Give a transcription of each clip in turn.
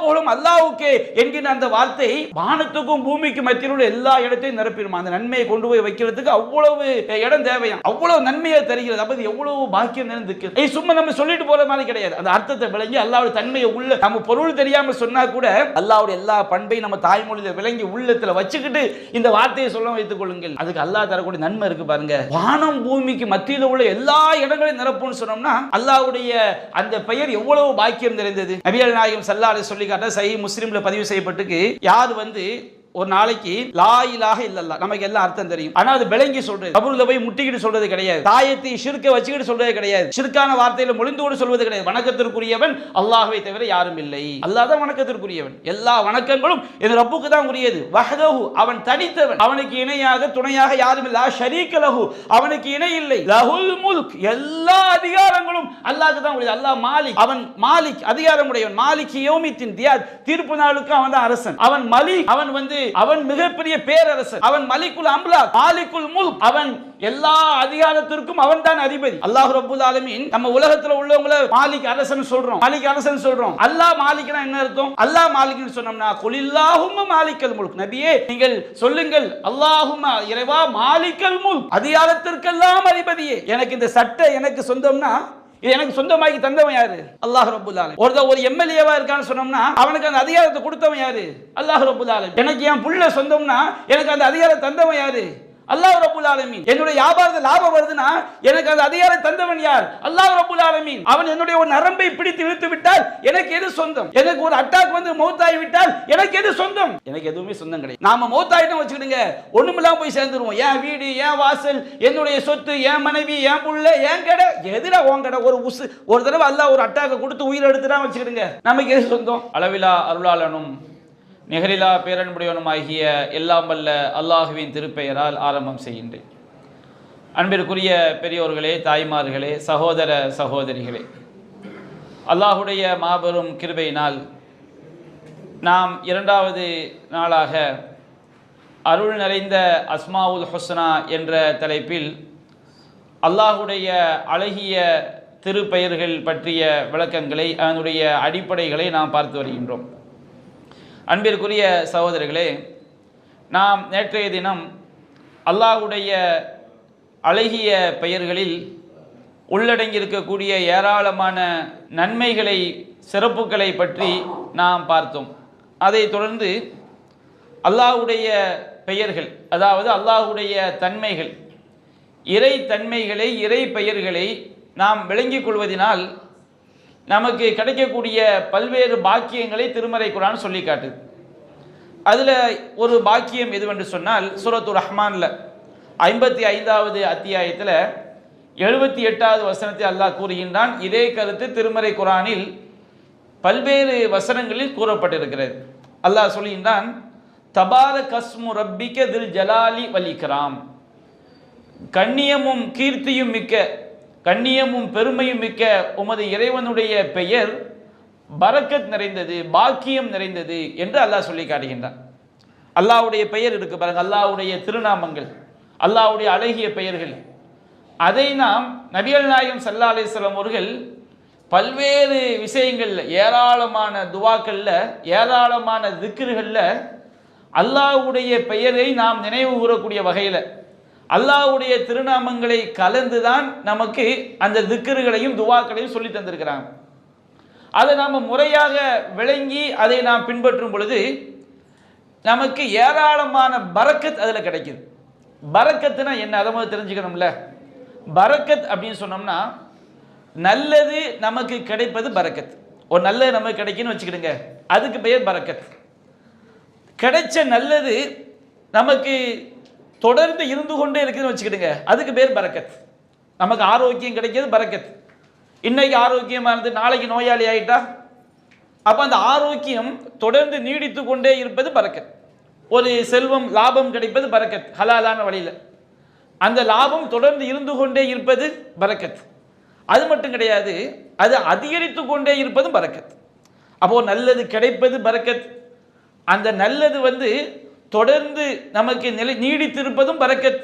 புகழும் அல்லாஹ்வுக்கே என்கிற அந்த வார்த்தை வானத்துக்கும் பூமிக்கும் மத்தியில் உள்ள எல்லா இடத்தையும் நிரப்பிடுமா. அந்த நன்மையை கொண்டு போய் வைக்கிறதுக்கு அவ்வளவு இடம் தேவையா, அவ்வளவு நன்மையை தருகிறது. அப்ப எவ்வளவு பாக்கியம் நிறைந்திருக்கு. சும்மா நம்ம சொல்லிட்டு போற மாதிரி கிடையாது. அந்த அர்த்தத்தை விளங்கி அல்லாஹ்வுடைய தன்மையை உள்ள நம்ம பொருள் தெரியாம சொன்னா கூட அல்லாஹ்வுடைய எல்லா பண்பையும் நம்ம தாய்மொழியில விளங்கி உள்ளத்துல வச்சுக்கிட்டு இந்த வார்த்தையை சொல்ல வைத்துக் கொள்ளுங்கள். அதுக்கு அல்லாஹ் தரக்கூடிய நன்மை இருக்கு பாருங்க. வானம் பூமிக்கு மத்தியில் உள்ள எல்லா இடங்களையும் நிரப்புன்னு சொன்னோம்னா அல்லாஹ்வுடைய அந்த பெயர் எவ்வளவு பாக்கியம் நிறைந்தது. நபிகள் நாயகம் ஸல்லல்லாஹு அலைஹி சொல்லி காட்ட சஹீஹ் முஸ்லிம்ல பதிவு செய்யப்பட்டிருக்கு. யார் ஒரு நாளைக்கு லா இலாஹ இல்லல்லாஹ் நமக்கு எல்லாம் அர்த்தம் தெரியும், ஆனா அது விளங்கி சொல்றது, கபூர்ல போய் முட்டிக்கிட்டு சொல்றது கிடையாது, தாயத்தை ஷிர்க வச்சுக்கிட்டு சொல்றது கிடையாது, ஷிர்கான வார்த்தையில மொழிந்தோடு சொல்வது கிடையாது. வணக்கத்திற்குரியவன் அல்லாஹ்வை தவிர யாரும் இல்லை. அல்லாஹ் தான் வணக்கத்திற்குரியவன். எல்லா வணக்கங்களும் இந்த ரப்புக்கு தான் உரியது. வஹ்தஹு அவன் தனித்தவன், அவனுக்கு இணையாக துணையாக யாரும் இல்லை. லா ஷரீக லஹு அவனுக்கு இணை இல்லை. லஹுல் முல்க் எல்லா அதிகாரங்களும் அல்லாஹ்க்கு தான் உரியது. அல்லாஹ் மாலிக், அவன் மாலிக் அதிகாரம் உடையவன். மாலிக் யௌமித்தின் தீர்ப்பு நாளுக்கு அவன் தான் அரசன். அவன் மலிக், அவன் மிகப்பெரிய பேரரசர். அவன் மலிக்குல் அம்லாக் மாலிக்குல் முல்க், அவன் எல்லா அதிகாரத்திற்கும் அவன் தான் அதிபதி. அல்லாஹ் ரப்பல் ஆலமீன் நம்ம உலகத்துல உள்ளவங்கள மாலிக் அரசன் சொல்றோம், மாலிக் அரசன் சொல்றோம். அல்லாஹ் மாலிக்னா என்ன அர்த்தம்? அல்லாஹ் மாலிக்னு சொன்னோம்னா குலில்லாஹும்ம மாலிக்கல் முல்க், நபியே நீங்கள் சொல்லுங்கள் அல்லாஹும்ம இறைவா மாலிக்கல் முல்க் அதிகாரத்திற்கெல்லாம் அதிபதியே. எனக்கு இந்த சட்டை எனக்கு சொந்தம்னா இது எனக்கு சொந்தமாக்கி தந்தவன் யாரு? அல்லாஹ் ரப்பல் ஆலமீன். ஒரு எம்எல்ஏவா இருக்கான்னு சொன்னோம்னா அவனுக்கு அந்த அதிகாரத்தை கொடுத்தவன் யாரு? அல்லாஹ் ரப்பல் ஆலமீன். எனக்கு என் புள்ள சொந்தம்னா எனக்கு அந்த அதிகாரத்தை தந்தவன் யாரு? அல்லாஹ் ரப்பல் ஆலமீன். என்னுடைய வியாபாரத்தில் லாபம் வருதுன்னா எனக்கு அந்த அதிகாரம் தந்தவன் யார்? அல்லாஹ் ரப்பல் ஆலமீன். அவன் என்னுடைய ஒரு நரம்பை பிடித்து இழுத்து விட்டால் எனக்கு எது சொந்தம்? எனக்கு ஒரு அட்டாக் வந்து மௌத்தாகி விட்டால் எனக்கு எது சொந்தம்? எனக்கு எதுவுமே சொந்தம் கிடையாது. நாம மௌத்தாயிட்டோம் வச்சுக்கிடுங்க, ஒண்ணுமில்லாம போய் சேர்ந்துருவோம். என் வீடு, என் வாசல், என்னுடைய சொத்து, என் மனைவி, என் புள்ள, என் கடை, எதிரா உன் கடை. ஒரு தடவை அல்லாஹ் ஒரு அட்டாக்கை கொடுத்து உயிர் எடுத்துதான் வச்சுக்கிடுங்க, நமக்கு எது சொந்தம்? அளவிலா அருளாளனும் நிகரிலா பேரன்புடையவனுமாகிய எல்லாம் வல்ல அல்லாஹுவின் திருப்பெயரால் ஆரம்பம் செய்கின்றேன். அன்பிற்குரிய பெரியோர்களே, தாய்மார்களே, சகோதர சகோதரிகளே, அல்லாஹுடைய மாபெரும் கிருபையினால் நாம் இரண்டாவது நாளாக அருள் நிறைந்த அஸ்மாவுல் ஹுஸ்னா என்ற தலைப்பில் அல்லாஹுடைய அழகிய திருப்பெயர்கள் பற்றிய விளக்கங்களை, அதனுடைய அடிப்படைகளை நாம் பார்த்து வருகின்றோம். அன்பிற்குரிய சகோதரர்களே, நாம் நேற்றைய தினம் அல்லாஹ்வுடைய அழகிய பெயர்களில் உள்ளடங்கியிருக்கக்கூடிய ஏராளமான நன்மைகளை, சிறப்புகளை பற்றி நாம் பார்த்தோம். அதை தொடர்ந்து அல்லாஹ்வுடைய பெயர்கள், அதாவது அல்லாஹ்வுடைய தன்மைகள், இறை தன்மைகளை, இறை பெயர்களை நாம் விளங்கிக் கொள்வதனால் நமக்கு கிடைக்கக்கூடிய பல்வேறு பாக்கியங்களை திருமறை குர்ஆன் சொல்லி காட்டுது. அதில் ஒரு பாக்கியம் எதுவென்று சொன்னால், சூரத்துர் ரஹ்மான்ல 55வது அத்தியாயத்தில் 78வது வசனத்தில் அல்லாஹ் கூறுகின்றான். இதே கருத்து திருமறை குர்ஆனில் பல்வேறு வசனங்களில் கூறப்பட்டிருக்கிறது. அல்லாஹ் சொல்கின்றான், தபாரக கஸ்மு ரப்பிக தில் ஜலாலி வல் இக்ராம், கண்ணியமும் கீர்த்தியும் மிக்க, கண்ணியமும் பெருமையும் மிக்க உமது இறைவனுடைய பெயர் பரக்கத் நிறைந்தது, பாக்கியம் நிறைந்தது என்று அல்லாஹ் சொல்லி காட்டுகின்றான். அல்லாஹ்வுடைய பெயர் இருக்கு பாருங்க, அல்லாஹ்வுடைய திருநாமங்கள், அல்லாஹ்வுடைய அழகிய பெயர்கள். அதை நாம் நபிகள் நாயகம் ஸல்லல்லாஹு அலைஹி வஸல்லம் அவர்கள் பல்வேறு விஷயங்கள்ல, ஏராளமான துவாக்கள்ல, ஏராளமான திக்ருகள்ல அல்லாஹ்வுடைய பெயரை நாம் நினைவு கூறக்கூடிய வகையில் அல்லாஹ்வுடைய திருநாமங்களை கலந்துதான் நமக்கு அந்த திக்ருகளையும் துவாக்களையும் சொல்லி தந்திருக்கிறாங்க. அதை நாம் முறையாக விளங்கி அதை நாம் பின்பற்றும் பொழுது நமக்கு ஏராளமான பரக்கத் அதில் கிடைக்குது. பரக்கத்துனா என்ன, அதை முதல்ல தெரிஞ்சுக்கணும்ல. பரக்கத் அப்படின்னு சொன்னோம்னா நல்லது நமக்கு கிடைப்பது பரக்கத். ஒரு நல்லது நமக்கு கிடைக்குன்னு வச்சுக்கிடுங்க, அதுக்கு பெயர் பரக்கத். கிடைச்ச நல்லது நமக்கு தொடர்ந்து இருந்து கொண்டே இருக்குதுன்னு வச்சுக்கிடுங்க, அதுக்கு பேர் பரக்கத். நமக்கு ஆரோக்கியம் கிடைக்கிறது பரக்கத். இன்னைக்கு ஆரோக்கியமாக இருந்து நாளைக்கு நோயாளி ஆகிட்டா அப்போ அந்த ஆரோக்கியம் தொடர்ந்து நீடித்து கொண்டே இருப்பது பரக்கத். ஒரு செல்வம் லாபம் கிடைப்பது பரக்கத், ஹலாலான வழியில் அந்த லாபம் தொடர்ந்து இருந்து கொண்டே இருப்பது பரக்கத். அது மட்டும் கிடையாது, அது அதிகரித்து கொண்டே இருப்பதும் பரக்கத். அப்போ நல்லது கிடைப்பது பரக்கத், அந்த நல்லது தொடர்ந்து நமக்கு நீடித்திருப்பதும் பரக்கத்,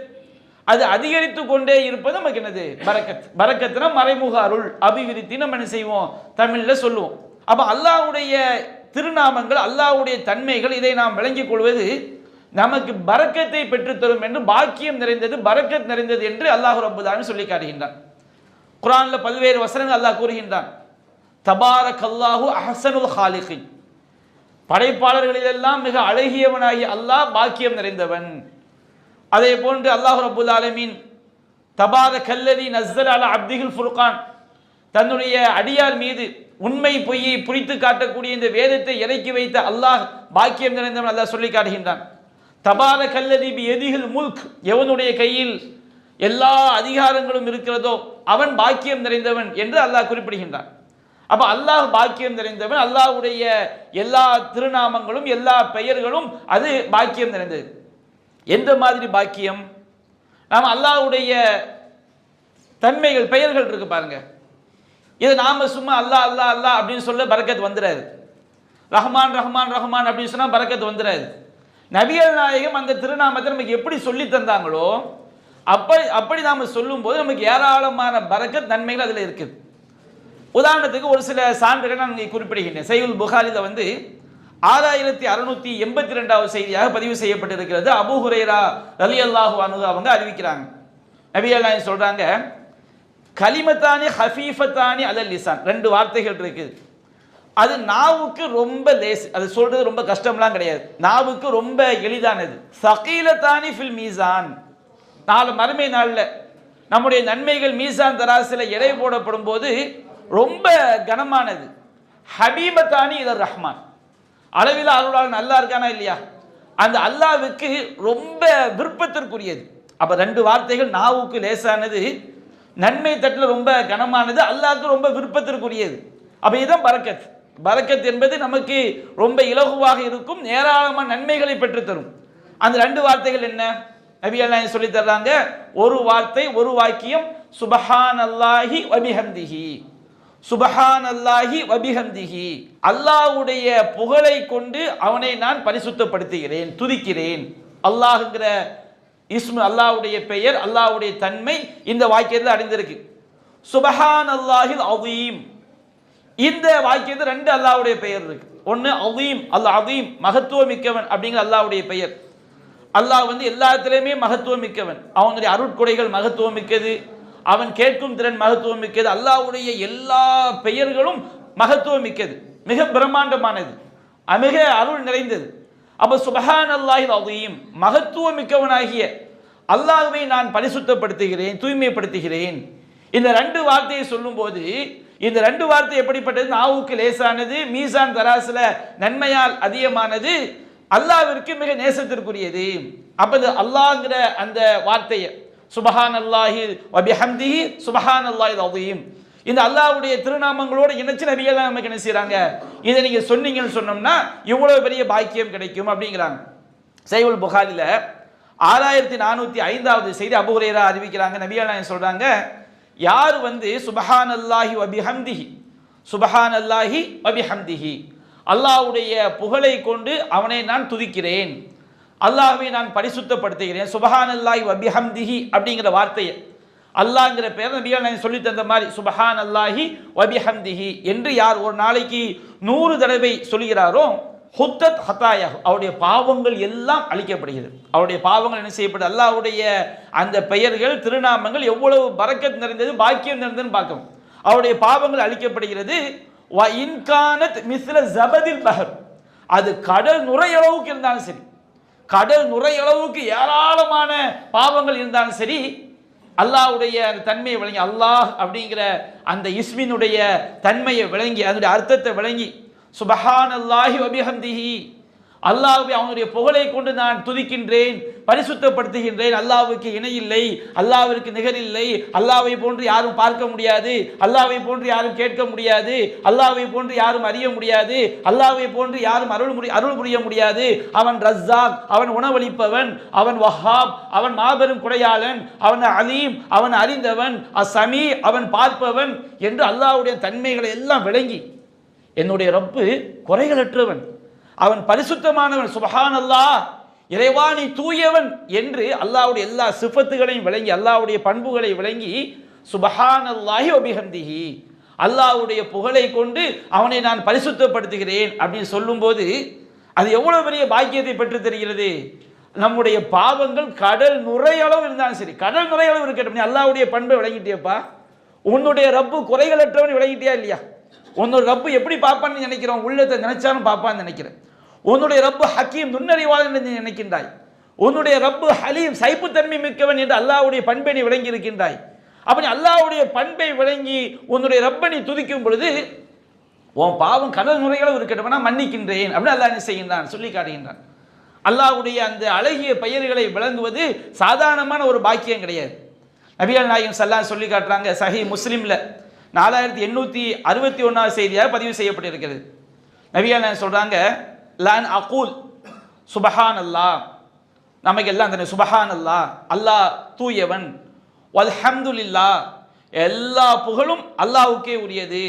அது அதிகரித்து கொண்டே இருப்பது நமக்கு என்னது பரக்கத். பரக்கத்னா மறைமுக அருள், அபிவிருத்தி நம்ம என்ன செய்வோம் தமிழ்ல சொல்லுவோம். அப்ப அல்லாஹ்வுடைய திருநாமங்கள், அல்லாஹ்வுடைய தன்மைகள், இதை நாம் விளங்கிக் கொள்வது நமக்கு பரக்கத்தை பெற்றுத்தரும் என்று, பாக்கியம் நிறைந்தது, பரக்கத் நிறைந்தது என்று அல்லாஹ் ரப்பல் ஆலமீன் சொல்லி காட்டுகின்றான். குர்ஆன்ல பல்வேறு வசனங்கள் அல்லாஹ் கூறுகின்றான். தபாரக்கல்லாஹு அஹ்ஸனுல் ஹாலிகின், படைப்பாளர்களிலெல்லாம் மிக அழகியவனாகிய அல்லாஹ் பாக்கியம் நிறைந்தவன். அதே போன்று அல்லாஹ் ரப்பல் ஆலமீன் தபாரக்கல்லதி நஸ்ஸல அலா அப்திஹில் ஃபுர்கான், தன்னுடைய அடியார் மீது உண்மை பொய்யை புரித்து காட்டக்கூடிய இந்த வேதத்தை இறக்கி வைத்த அல்லாஹ் பாக்கியம் நிறைந்தவன் அல்லாஹ் சொல்லி காட்டுகின்றான். தபாரக்கல்லதி பியதிஹில் முல்க், எவனுடைய கையில் எல்லா அதிகாரங்களும் இருக்கிறதோ அவன் பாக்கியம் நிறைந்தவன் என்று அல்லாஹ் குறிப்பிடுகின்றான். அப்ப அல்லாஹ் பாக்கியம் நிறைந்தவன், அல்லாஹ்வுடைய எல்லா திருநாமங்களும் எல்லா பெயர்களும் அது பாக்கியம் நிறைந்தது. எந்த மாதிரி பாக்கியம்? நாம் அல்லாஹ்வுடைய தன்மைகள், பெயர்கள் இருக்கு பாருங்க, இதை நாம சும்மா அல்லாஹ் அல்லாஹ் அல்லாஹ் அப்படின்னு சொல்ல பரக்கத் வந்துடாது. ரஹ்மான் ரஹ்மான் ரஹ்மான் அப்படின்னு சொன்னா பரக்கத் வந்துடாது. நபிகள் நாயகம் அந்த திருநாமத்தை நமக்கு எப்படி சொல்லி தந்தாங்களோ அப்படி நாம சொல்லும் போது நமக்கு ஏராளமான பரக்கத் நன்மைகள் அதுல இருக்குது. உதாரணத்துக்கு ஒரு சில சான்றுகள் நான் குறிப்பிடுகின்றேன். சஹீஹுல் புகாரில 6682வது செய்தியாக பதிவு செய்யப்பட்டிருக்கிறது. அபூ ஹுரைரா ரலியல்லாஹு அன்ஹு அவங்க அறிவிக்கிறாங்க. நபிகள் நாயகம் சொல்றாங்க, கலிமத்தானி ஹஃபீஃபத்தானி அலல் லிசான், ரெண்டு வார்த்தைகள் இருக்குது, அது நாவுக்கு ரொம்ப லேஸ், அது சொல்றது ரொம்ப கஷ்டம்லாம் கிடையாது, நாவுக்கு ரொம்ப எளிதானது. சகீலத்தானி ஃபில் மீசான், நாலு மறுமை நாள்ல நம்முடைய நன்மைகள் மீசான் தராசில எடை போடப்படும் போது ரொம்ப கனமானது. ஹபீபத்தானி இதர் ரஹ்மான், அளவில் அருளாளன் அல்லாஹ் இருக்கானா இல்லையா, அந்த அல்லாஹ்வுக்கு ரொம்ப விருப்பத்திற்குரியது. அப்ப ரெண்டு வார்த்தைகள், நாவுக்கு லேசானது, நன்மை தட்டில் ரொம்ப கனமானது, அல்லாஹ்வுக்கு ரொம்ப விருப்பத்திற்குரியது. அப்ப இதுதான் பரக்கத். பரக்கத் என்பது நமக்கு ரொம்ப இலகுவாக இருக்கும், ஏராளமான நன்மைகளை பெற்றுத்தரும். அந்த ரெண்டு வார்த்தைகள் என்ன? நபிகள் நாயகம் சொல்லி தர்றாங்க, ஒரு வார்த்தை, ஒரு வாக்கியம், சுபஹானல்லாஹி வபிஹம்திஹி, சுபஹானல்லாஹி வபிஹம்திஹி, அல்லாஹ்வுடைய புகழை கொண்டு அவனை நான் பரிசுத்தப்படுத்துகிறேன், துதிக்கிறேன். அல்லாஹ்ங்கிற இஸ்மு, அல்லாஹ்வுடைய பெயர், அல்லாஹ்வுடைய தன்மை இந்த வாக்கியத்தில் அடைந்திருக்கு. சுபஹானல்லாஹில் அதீம், இந்த வாக்கியத்தில் ரெண்டு அல்லாஹ்வுடைய பெயர் இருக்கு. ஒன்னு அதீம், அல்லாஹ் அதீம், மகத்துவம் மிக்கவன் அப்படிங்கிற அல்லாஹ்வுடைய பெயர். அல்லாஹ் எல்லாத்திலுமே மகத்துவம் மிக்கவன், அவனுடைய அருட்கொடைகள் மகத்துவம் மிக்கது, அவன் கேட்கும் திறன் மகத்துவம் மிக்கது, அல்லாஹ்வுடைய எல்லா பெயர்களும் மகத்துவம் மிக்கது, மிக பிரம்மாண்டமானது, மிக அருள் நிறைந்தது. அப்ப சுபஹானல்லாஹில் அதீம், மகத்துவம் மிக்கவனாகிய அல்லாஹ்வை நான் பரிசுத்தப்படுத்துகிறேன், தூய்மைப்படுத்துகிறேன். இந்த ரெண்டு வார்த்தையை சொல்லும் போது, இந்த ரெண்டு வார்த்தை எப்படிப்பட்டது? நாவுக்கு லேசானது, மீசான் தராசுல நன்மையால் அதிகமானது, அல்லாஹ்விற்கு மிக நேசத்திற்குரியது. அப்ப அல்லாஹ்ங்கிற அந்த வார்த்தையை சுபஹானல்லாஹி வபிஹம்திஹி சுபஹானல்லாஹில் அதீம், இந்த அல்லாஹ்வுடைய திருநாமங்களோடு இணைச்சு நபிகள் நமக்கு என்ன செய்றாங்க? இதை நீங்க சொன்னீங்கன்னு சொன்னோம்னா இவ்வளவு பெரிய பாக்கியம் கிடைக்கும் அப்படிங்கிறாங்க. சஹீஹுல் புகாரில 6405வது செய்தி அபூ ஹுரைரா அறிவிக்கிறாங்க. நபிகள் நாயகம் சொல்றாங்க, யார் சுபஹானல்லாஹி வபிஹம்திஹி, சுபஹானல்லாஹி வபிஹம்திஹி, அல்லாஹ்வுடைய புகழை கொண்டு அவனை நான் துதிக்கிறேன், அல்லாஹ்வை நான் பரிசுத்தப்படுத்துகிறேன். சுபஹானல்லாஹி வபிஹம்திஹி அப்படிங்கிற வார்த்தையை, அல்லாஹ்ங்கிற பெயர் நபிகள் நாயகம் சொல்லி தந்த மாதிரி சுபஹானல்லாஹி வபிஹம்திஹி என்று யார் ஒரு நாளைக்கு 100 தடவை சொல்கிறாரோ, ஹுத்தத் ஹதாயா, அவருடைய பாவங்கள் எல்லாம் அழிக்கப்படுகிறது. அவருடைய பாவங்கள் என்ன செய்யப்படுது? அல்லாஹ்வுடைய அந்த பெயர்கள், திருநாமங்கள் எவ்வளவு பரக்கத் நிறைந்தது, பாக்கியம் நிறைந்ததுன்னு பார்க்கணும். அவருடைய பாவங்கள் அழிக்கப்படுகிறது. வ இன்கானத் மிஸ்ல ஜபதில் பஹர், அது கடல் நுரையளவுக்கு இருந்தாலும் சரி, கடல் நுரையளவுக்கு ஏராளமான பாவங்கள் இருந்தாலும் சரி, அல்லாஹ்வுடைய அந்த தன்மையை விளங்கி, அல்லாஹ் அப்படிங்கிற அந்த இஸ்மினுடைய தன்மையை விளங்கி, அதனுடைய அர்த்தத்தை விளங்கி, சுபஹானல்லாஹி வபிஹம்திஹி, அல்லாஹ்வை அவனுடைய புகழை கொண்டு நான் துதிக்கின்றேன், பரிசுத்தப்படுத்துகின்றேன். அல்லாஹ்வுக்கு இணையில்லை, அல்லாஹ்விற்கு நிகரில்லை, அல்லாஹ்வை போன்று யாரும் பார்க்க முடியாது, அல்லாஹ்வை போன்று யாரும் கேட்க முடியாது, அல்லாஹ்வை போன்று யாரும் அறிய முடியாது, அல்லாஹ்வை போன்று யாரும் அருள் புரிய முடியாது. அவன் ரஸ்ஸாக், அவன் உணவளிப்பவன், அவன் வஹாப், அவன் மாபெரும் குடையாளன், அவன் அலீம், அவன் அறிந்தவன், அஸ்ஸமீ, அவன் பார்ப்பவன் என்று அல்லாஹ்வுடைய தன்மைகளை எல்லாம் விளங்கி, என்னுடைய ரப்பு குறைகளற்றவன், அவன் பரிசுத்தமானவன், சுபஹானல்லாஹ், இறைவா நீ தூயவன் என்று அல்லாஹ்வுடைய எல்லா சிஃபத்துகளையும் விளங்கி, அல்லாஹ்வுடைய பண்புகளை விளங்கி, சுபஹானல்லாஹி வபிஹம்திஹி, அல்லாஹ்வுடைய புகழை கொண்டு அவனை நான் பரிசுத்தப்படுத்துகிறேன் அப்படின்னு சொல்லும்போது அது எவ்வளவு பெரிய பாக்கியத்தை பெற்று தருகிறது. நம்முடைய பாவங்கள் கடல் நுரையளவு இருந்தாலும் சரி, கடல் நுரையளவு இருக்கட்டும், நீ அல்லாஹ்வுடைய பண்பை விளங்கிட்டியப்பா. உன்னுடைய ரப்பு குறைகளற்றவன் விளங்கிட்டியா இல்லையா? உன்னோட ரப்பு எப்படி பார்ப்பான்னு நினைக்கிறோம், உள்ளத்தை நினைச்சாலும் பார்ப்பான்னு நினைக்கிறேன். உன்னுடைய ரப்பு ஹக்கீம் நுண்ணறிவாளன் என்று நினைக்கின்றாய். உன்னுடைய ரப்பு ஹலீம் சைப்புத்தன்மை மிக்கவன் என்று அல்லாஹ்வுடைய பண்பை நீ விளங்கி இருக்கின்றாய். அப்படி அல்லாஹ்வுடைய பண்பை விளங்கி உன்னுடைய ரப்பை நீ துதிக்கும் பொழுது உன் பாவம் கடல் நுரைகளும் இருக்கட்டும் நான் மன்னிக்கின்றேன் அப்படின்னு அல்லாஹ் என்ன செய்கின்றான் சொல்லி காட்டுகின்றான். அல்லாஹ்வுடைய அந்த அழகிய பெயர்களை விளங்குவது சாதாரணமான ஒரு பாக்கியம் கிடையாது. நபிகள் நாயகம் ஸல்லல்லாஹு சொல்லி காட்டுறாங்க. சஹீஹ் முஸ்லிம்ல 4861 செய்தியாக பதிவு செய்யப்பட்டிருக்கிறது. நபிகள் நாயகம் சொல்றாங்க, லான் அகூல் சுபஹான் அல்லாஹ், நமக்கு எல்லாம் அந்த சுபஹான் அல்லாஹ், அல்லாஹ் தூயவன், வல்ஹம்துலில்லாஹ், எல்லா புகழும் அல்லாஹ்வுக்கே உரியது,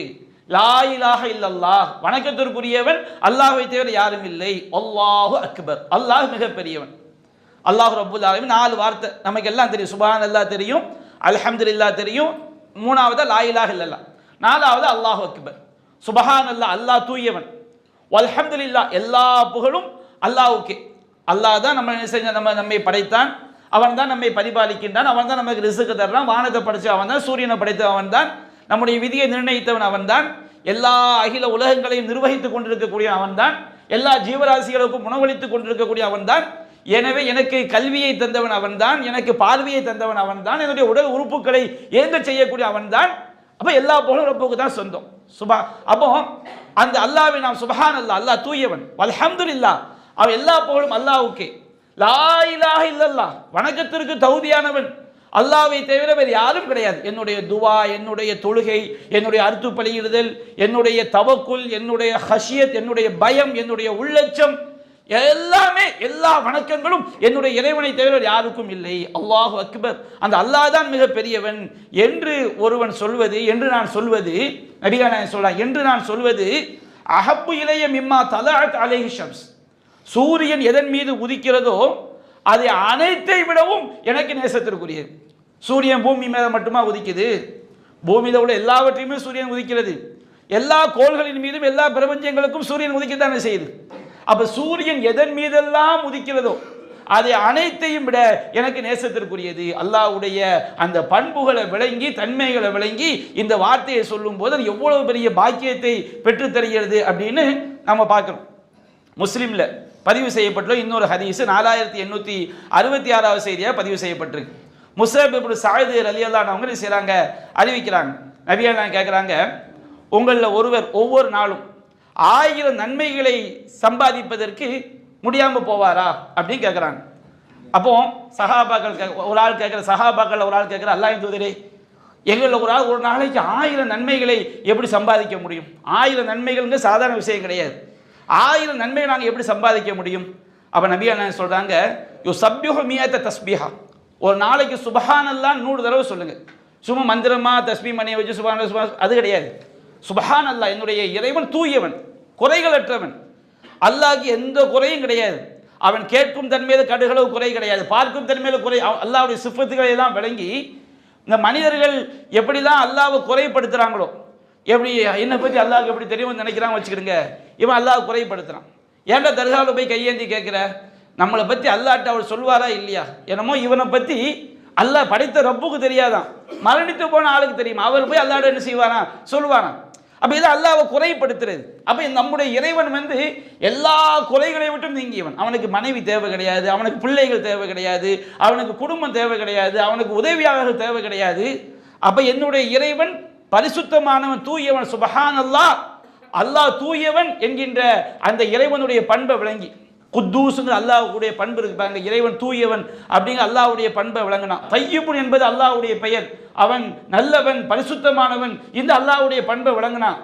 லா இலாஹ இல்லல்லாஹ், வணக்கத்திற்குரியவன் அல்லாஹ்வை தவிர யாரும் இல்லை, அல்லாஹு அக்பர், அல்லாஹ் மிக பெரியவன். அல்லாஹ் ரப்புல் ஆலமீன் 4 வார்த்தை நமக்கு எல்லாம் தெரியும். சுபஹான் அல்லாஹ் தெரியும், அல்ஹம்துலில்லாஹ் தெரியும், மூணாவது லா இலாஹ இல்லல்லாஹ், நாலாவது அல்லாஹு அக்பர். சுபஹான் அல்லாஹ், அல்லாஹ் தூயவன், வல்ஹம்துலில்லாஹ், எல்லா புகழும் அல்லாஹ்வுக்கே. அல்லாஹ் தான் நம்மை படைத்தான், அவன் தான் நம்மை பரிபாலிக்கின்றான், அவன் தான் நமக்கு ரிஸ்க் தர்றான், வானத்தை படைச்ச அவன் தான், சூரியனை படைத்த அவன் தான், நம்முடைய விதியை நிர்ணயித்தவன் அவன் தான், எல்லா அகில உலகங்களையும் நிர்வகித்துக் கொண்டிருக்கக்கூடிய அவன் தான், எல்லா ஜீவராசிகளுக்கும் உணவளித்துக் கொண்டிருக்கக்கூடிய அவன் தான். எனவே எனக்கு கல்வியை தந்தவன் அவன் தான், எனக்கு பார்வையை தந்தவன் அவன் தான், என்னுடைய உடல் உறுப்புகளை இயங்க செய்யக்கூடிய அவன் தான். அப்ப எல்லா புகழும் ரப்புக்கு தான் சொந்தம். அப்போ அந்த அல்லாஹ்வை நாம் சுபஹான் அல்லாஹ், அல்லாஹ் தூயவன், அல்ஹம்துலில்லாஹ், அவன் எல்லா புகழும் அல்லாஹ்வுக்கே, லா இலாஹ இல்லல்லாஹ், வணக்கத்திற்கு தகுதியானவன் அல்லாஹ்வை தவிர வேறு யாரும் கிடையாது. என்னுடைய துவா, என்னுடைய தொழுகை, என்னுடைய அறுத்து பலியிடுதல், என்னுடைய தவக்குல், என்னுடைய ஹஷியத், என்னுடைய பயம், என்னுடைய உள்ளச்சம், எல்லாமே எல்லா வணக்கங்களும் என்னுடைய இறைவனை தவிர யாருக்கும் இல்லை. அல்லாஹு அக்பர், அந்த அல்லாஹ் தான் மிக பெரியவன் என்று ஒருவன் சொல்வது, என்று நான் சொல்வது, நபிகள் நாயகம் சொல்றாங்க, என்று நான் சொல்வது அஹப்பு இலைய மிம்மா தலஅத் அலைஹி ஷம்ஸ், சூரியன் எதன் மீது உதிக்கிறதோ அது அனைத்தை விடவும் எனக்கு நேசத்திற்குரியது. சூரியன் பூமி மேல மட்டுமா உதிக்குது? பூமியில உள்ள எல்லாவற்றையுமே சூரியன் உதிக்கிறது. எல்லா கோள்களின் மீதும் எல்லா பிரபஞ்சங்களுக்கும் சூரியன் உதிக்கத்தானே செய்யுது. அப்ப சூரியன் எதன் மீதெல்லாம் உதிக்கிறதோ அதை அனைத்தையும் விட எனக்கு நேசத்திற்குரியது. அல்லாஹ்வுடைய அந்த பண்புகளை விளங்கி, தன்மைகளை விளங்கி இந்த வார்த்தையை சொல்லும் போது அது எவ்வளவு பெரிய பாக்கியத்தை பெற்று தருகிறது அப்படின்னு நம்ம பார்க்கிறோம். முஸ்லிம்ல பதிவு செய்யப்பட்டுள்ள இன்னொரு ஹதீஸ் 4866 செய்தியாக பதிவு செய்யப்பட்டிருக்கு. முஸ்அப் இப்னு சஅத் ரலியல்லாஹு அன்ஹு அவங்க என்ன செய்றாங்க, அறிவிக்கிறாங்க. நபிகள் நாயகம் கேட்குறாங்க, உங்களில் ஒருவர் ஒவ்வொரு நாளும் 1000 நன்மைகளை சம்பாதிப்பதற்கு முடியாமல் போவாரா அப்படின்னு கேட்குறாங்க. அப்போ சஹாபாக்கள் ஒரு ஆள் கேட்குற, சஹாபாக்கள் ஒரு ஆள் கேட்குற, அல்லாஹ்வின் தூதரே, எங்களில் ஒரு ஆள் ஒரு நாளைக்கு 1000 நன்மைகளை எப்படி சம்பாதிக்க முடியும்? 1000 நன்மைகள்ங்க சாதாரண விஷயம் கிடையாது. 1000 நன்மையை நாங்கள் எப்படி சம்பாதிக்க முடியும்? அப்போ நபிகள் நாயகம் சொல்கிறாங்க, யு சப்யுஹு மியத தஸ்பீஹா, ஒரு நாளைக்கு சுபஹானல்லாஹ் 100 தடவை சொல்லுங்க. சும்மா மந்திரமா தஸ்பீ மணியை வச்சு சுபஹானல்லாஹ் அது கிடையாது. சுபஹானல்லாஹ், என்னுடைய இறைவன் தூயவன், குறைகளற்றவன், அல்லாஹ்க்கு எந்த குறையும் கிடையாது. அவன் கேட்கும் தன்மையில கடுகளவு குறை கிடையாது, பார்க்கும் தன்மையில குறை, அல்லாஹ்வுடைய சிஃபத்துகளை எல்லாம் விளங்கி இந்த மனிதர்கள் எப்படிலாம் அல்லாஹ்வை குறைப்படுத்துறாங்களோ, எப்படி என்னை பற்றி அல்லாஹ்க்கு எப்படி தெரியும்னு நினைக்கிறாங்க வச்சுக்கிடுங்க, இவன் அல்லாஹ் குறைப்படுத்துறான். ஏன்டா தர்காவில் போய் கையேந்தி கேட்குற, நம்மளை பற்றி அல்லாஹ்ட்ட அவர் சொல்வாரா இல்லையா? என்னமோ இவனை பற்றி அல்லாஹ் படைத்த ரப்புக்கு தெரியாதான், மரணித்து போன ஆளுக்கு தெரியுமா, அவர் போய் அல்லாஹ்ட்ட என்ன செய்வாரா சொல்லுவாரா? அப்போ இதை அல்லாஹ்வை குறைப்படுத்துறது. அப்போ நம்முடைய இறைவன் எல்லா குறைகளை விட்டும் நீங்கியவன். அவனுக்கு மனைவி தேவை கிடையாது, அவனுக்கு பிள்ளைகள் தேவை கிடையாது, அவனுக்கு குடும்பம் தேவை கிடையாது, அவனுக்கு உதவியாளர்கள் தேவை கிடையாது. அப்போ என்னுடைய இறைவன் பரிசுத்தமானவன், தூயவன், சுபஹானல்லாஹ், அல்லாஹ் தூயவன் என்கின்ற அந்த இறைவனுடைய பண்பை விளங்கி, குத்தூசுங்கிற அல்லாஹ்வுடைய பண்பு இருக்கு பாருங்க, இறைவன் தூயவன் அப்படிங்கிற அல்லாஹ்வுடைய பண்பை விளங்கினான். தையிபுன் என்பது அல்லாஹ்வுடைய பெயர், அவன் நல்லவன், பரிசுத்தமானவன், இந்த அல்லாஹ்வுடைய பண்பை விளங்கினான்.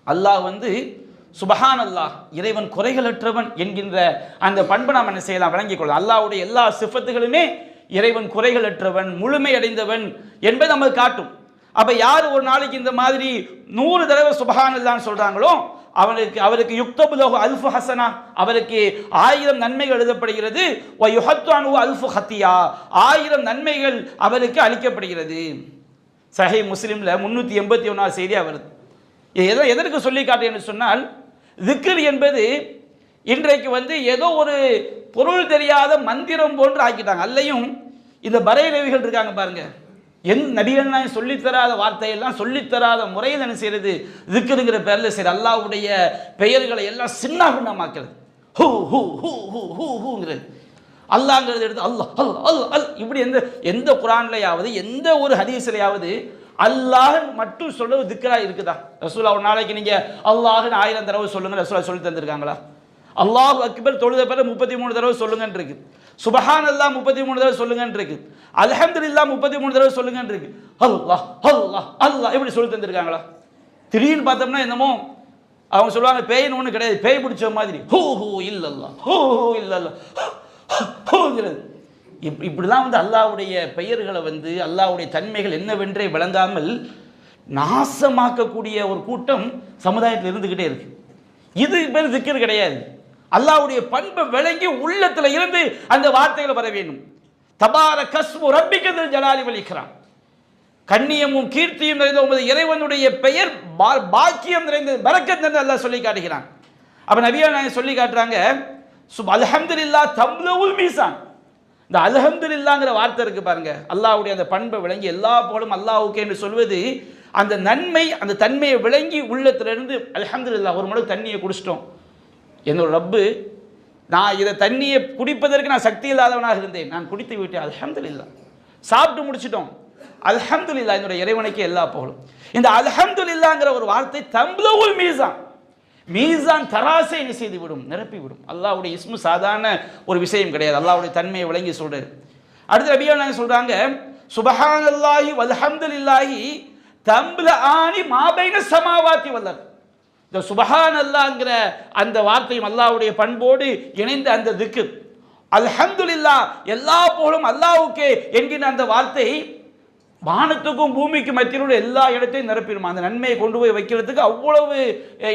அல்லாஹ் சுபஹானல்லாஹ், இறைவன் குறைகளற்றவன் என்கின்ற அந்த பண்பை நாம் என்ன செய்யலாம், விளங்கிக் கொள்ளலாம். அல்லாஹ்வுடைய எல்லா சிஃபத்துகளுமே இறைவன் குறைகளற்றவன், முழுமை அடைந்தவன் என்பதை நமக்கு காட்டும். அப்ப யார் ஒரு நாளைக்கு இந்த மாதிரி 100 தடவை சுபஹானல்லாஹ் சொல்றாங்களோ அவருக்கு யுக்தபு லஹு அல்ஃபு ஹஸனா, அவருக்கு 1000 நன்மைகள் எழுதப்படுகிறது. வ யுஹத்து அன்ஹு அல்ஃபு ஹத்தியா, 1000 நன்மைகள் அவருக்கு அளிக்கப்படுகிறது. சஹீஹ் முஸ்லிம்ல 381 செய்தியா வருது. எதற்கு சொல்லி காட்டேன்னு சொன்னால், திக்ர் என்பது இன்றைக்கு ஏதோ ஒரு பொருள் தெரியாத மந்திரம் போன்று ஆக்கிட்டாங்க. அல்லையும் இந்த பரைலவிகள் இருக்காங்க பாருங்க, நபிகள் நாயகம் சொல்லித்தராத வார்த்தையெல்லாம் சொல்லித்தராத முறையில் என்ன செய்யறது, திக்ருங்கிற பேரில் சரி அல்லாஹ்வுடைய பெயர்களை எல்லாம் சின்ன பின்னமாக்கிறது. ஹூ ஹூ ஹூ ஹூ ஹூ ஹூங்கிறது, அல்லாங்கிறது எடுத்து அல்லாஹ் அல்லாஹ் அல் அல். இப்படி எந்த குரான்லையாவது எந்த ஒரு ஹதீஸ்லையாவது அல்லாஹ் மட்டும் சொல்றது திக்ரா இருக்குதா? ரசூலா ஒரு நாளைக்கு நீங்க அல்லாஹ்னு 1000 தடவை சொல்லுங்க ரசூலா சொல்லி தந்திருக்காங்களா? அல்லாஹ் அக்பர் தொழுத பிறகு 33 தடவை சொல்லுங்கன்னு இருக்கு. சுபஹான் அல்லாஹ் 33 தடவை சொல்லுங்கன்னு இருக்கு. அல்ஹம்துலில்லாஹ் 33 தடவை சொல்லுங்கன்னு இருக்கு. அல்லாஹ் அல்லாஹ் அல்லாஹ் இப்படி சொல்லி தந்திருக்காங்களா? திடீர்னு பார்த்தோம்னா என்னமோ அவங்க சொல்லுவாங்க பேய்னு ஒன்று கிடையாது, பேய் பிடிச்ச மாதிரி ஹூ ஹூ இல்லல்லா ஹூ ஹூ இல்லல்லா ஹூங்கிறது. இப்படிலாம் அல்லாஹ்வுடைய பெயர்களை அல்லாஹ்வுடைய தன்மைகள் என்னவென்றே விளங்காமல் நாசமாக்கக்கூடிய ஒரு கூட்டம் சமுதாயத்தில் இருந்துகிட்டே இருக்கு. இது பேர் திக்ர் கிடையாது. அல்லாஹ்வுடைய பண்பை விளங்கி உள்ளத்துல இருந்து அந்த வார்த்தைகளை வர வேண்டும். தபாரக ஸ்மு ரப்பிக்கல் ஜலாலி வல் இக்ராம், கண்ணியமும் கீர்த்தியும் நிறைந்த உமது இறைவனுடைய பெயர் பாக்கியம் நிறைந்த பரக்கத் நிறைந்த அல்லாஹ் சொல்லி காட்டுகிறான். அப்ப நபிகள் நாயகம் சொல்லி காட்டுறாங்க, அல்ஹம்துலில்லாஹ் தம்லவுல் மீசான். இந்த அல்ஹம்துலில்லாஹ்ங்கிற வார்த்தை இருக்கு பாருங்க, அல்லாஹ்வுடைய அந்த பண்பை விளங்கி எல்லா புகழும் அல்லாஹ்வுக்கே என்று சொல்வது, அந்த நன்மை அந்த தன்மையை விளங்கி உள்ளத்திலிருந்து அல்ஹம்துலில்லாஹ். ஒரு முறை தண்ணியை குடிச்சிட்டோம், என்னோட ரப்பு நான் இதை தண்ணியை குடிப்பதற்கு நான் சக்தி இல்லாதவனாக இருந்தேன், நான் குடித்து விட்டேன் அல்ஹம்துலில்லாஹ். சாப்பிட்டு முடிச்சிட்டோம் அல்ஹம்துலில்லாஹ், என்னுடைய இறைவனுக்கு எல்லா புகழும். இந்த அல்ஹம்துலில்லாஹ்ங்கிற ஒரு வார்த்தை தம்லவுல் மீசான், மீசான் தராசை என்ன செய்து விடும், நிரப்பி விடும். அல்லாஹ்வுடைய இஸ்மு சாதாரண ஒரு விஷயம் கிடையாது, அல்லாஹ்வுடைய தன்மையை விளங்கி சொல்றாரு. அடுத்து நபிகள் நாயகம் சொல்றாங்க, சுபஹானல்லாஹி வல்ஹம்துலில்லாஹி தம்லஆனி மா பைன ஸமாவாதி வல் அர்த். இந்த சுபஹானல்லாஹ்ங்கிற அந்த வார்த்தையும் அல்லாஹ்வுடைய பண்போடு இணைந்த அந்த திக்ர் அல்ஹம்துலில்லாஹ் எல்லா புகழும் அல்லாஹ்வுக்கே என்கிற அந்த வார்த்தை வானத்துக்கும் பூமிக்கும் மத்தியில் உள்ள எல்லா இடத்தையும் நிரப்பிடுமா. அந்த நன்மையை கொண்டு போய் வைக்கிறதுக்கு அவ்வளவு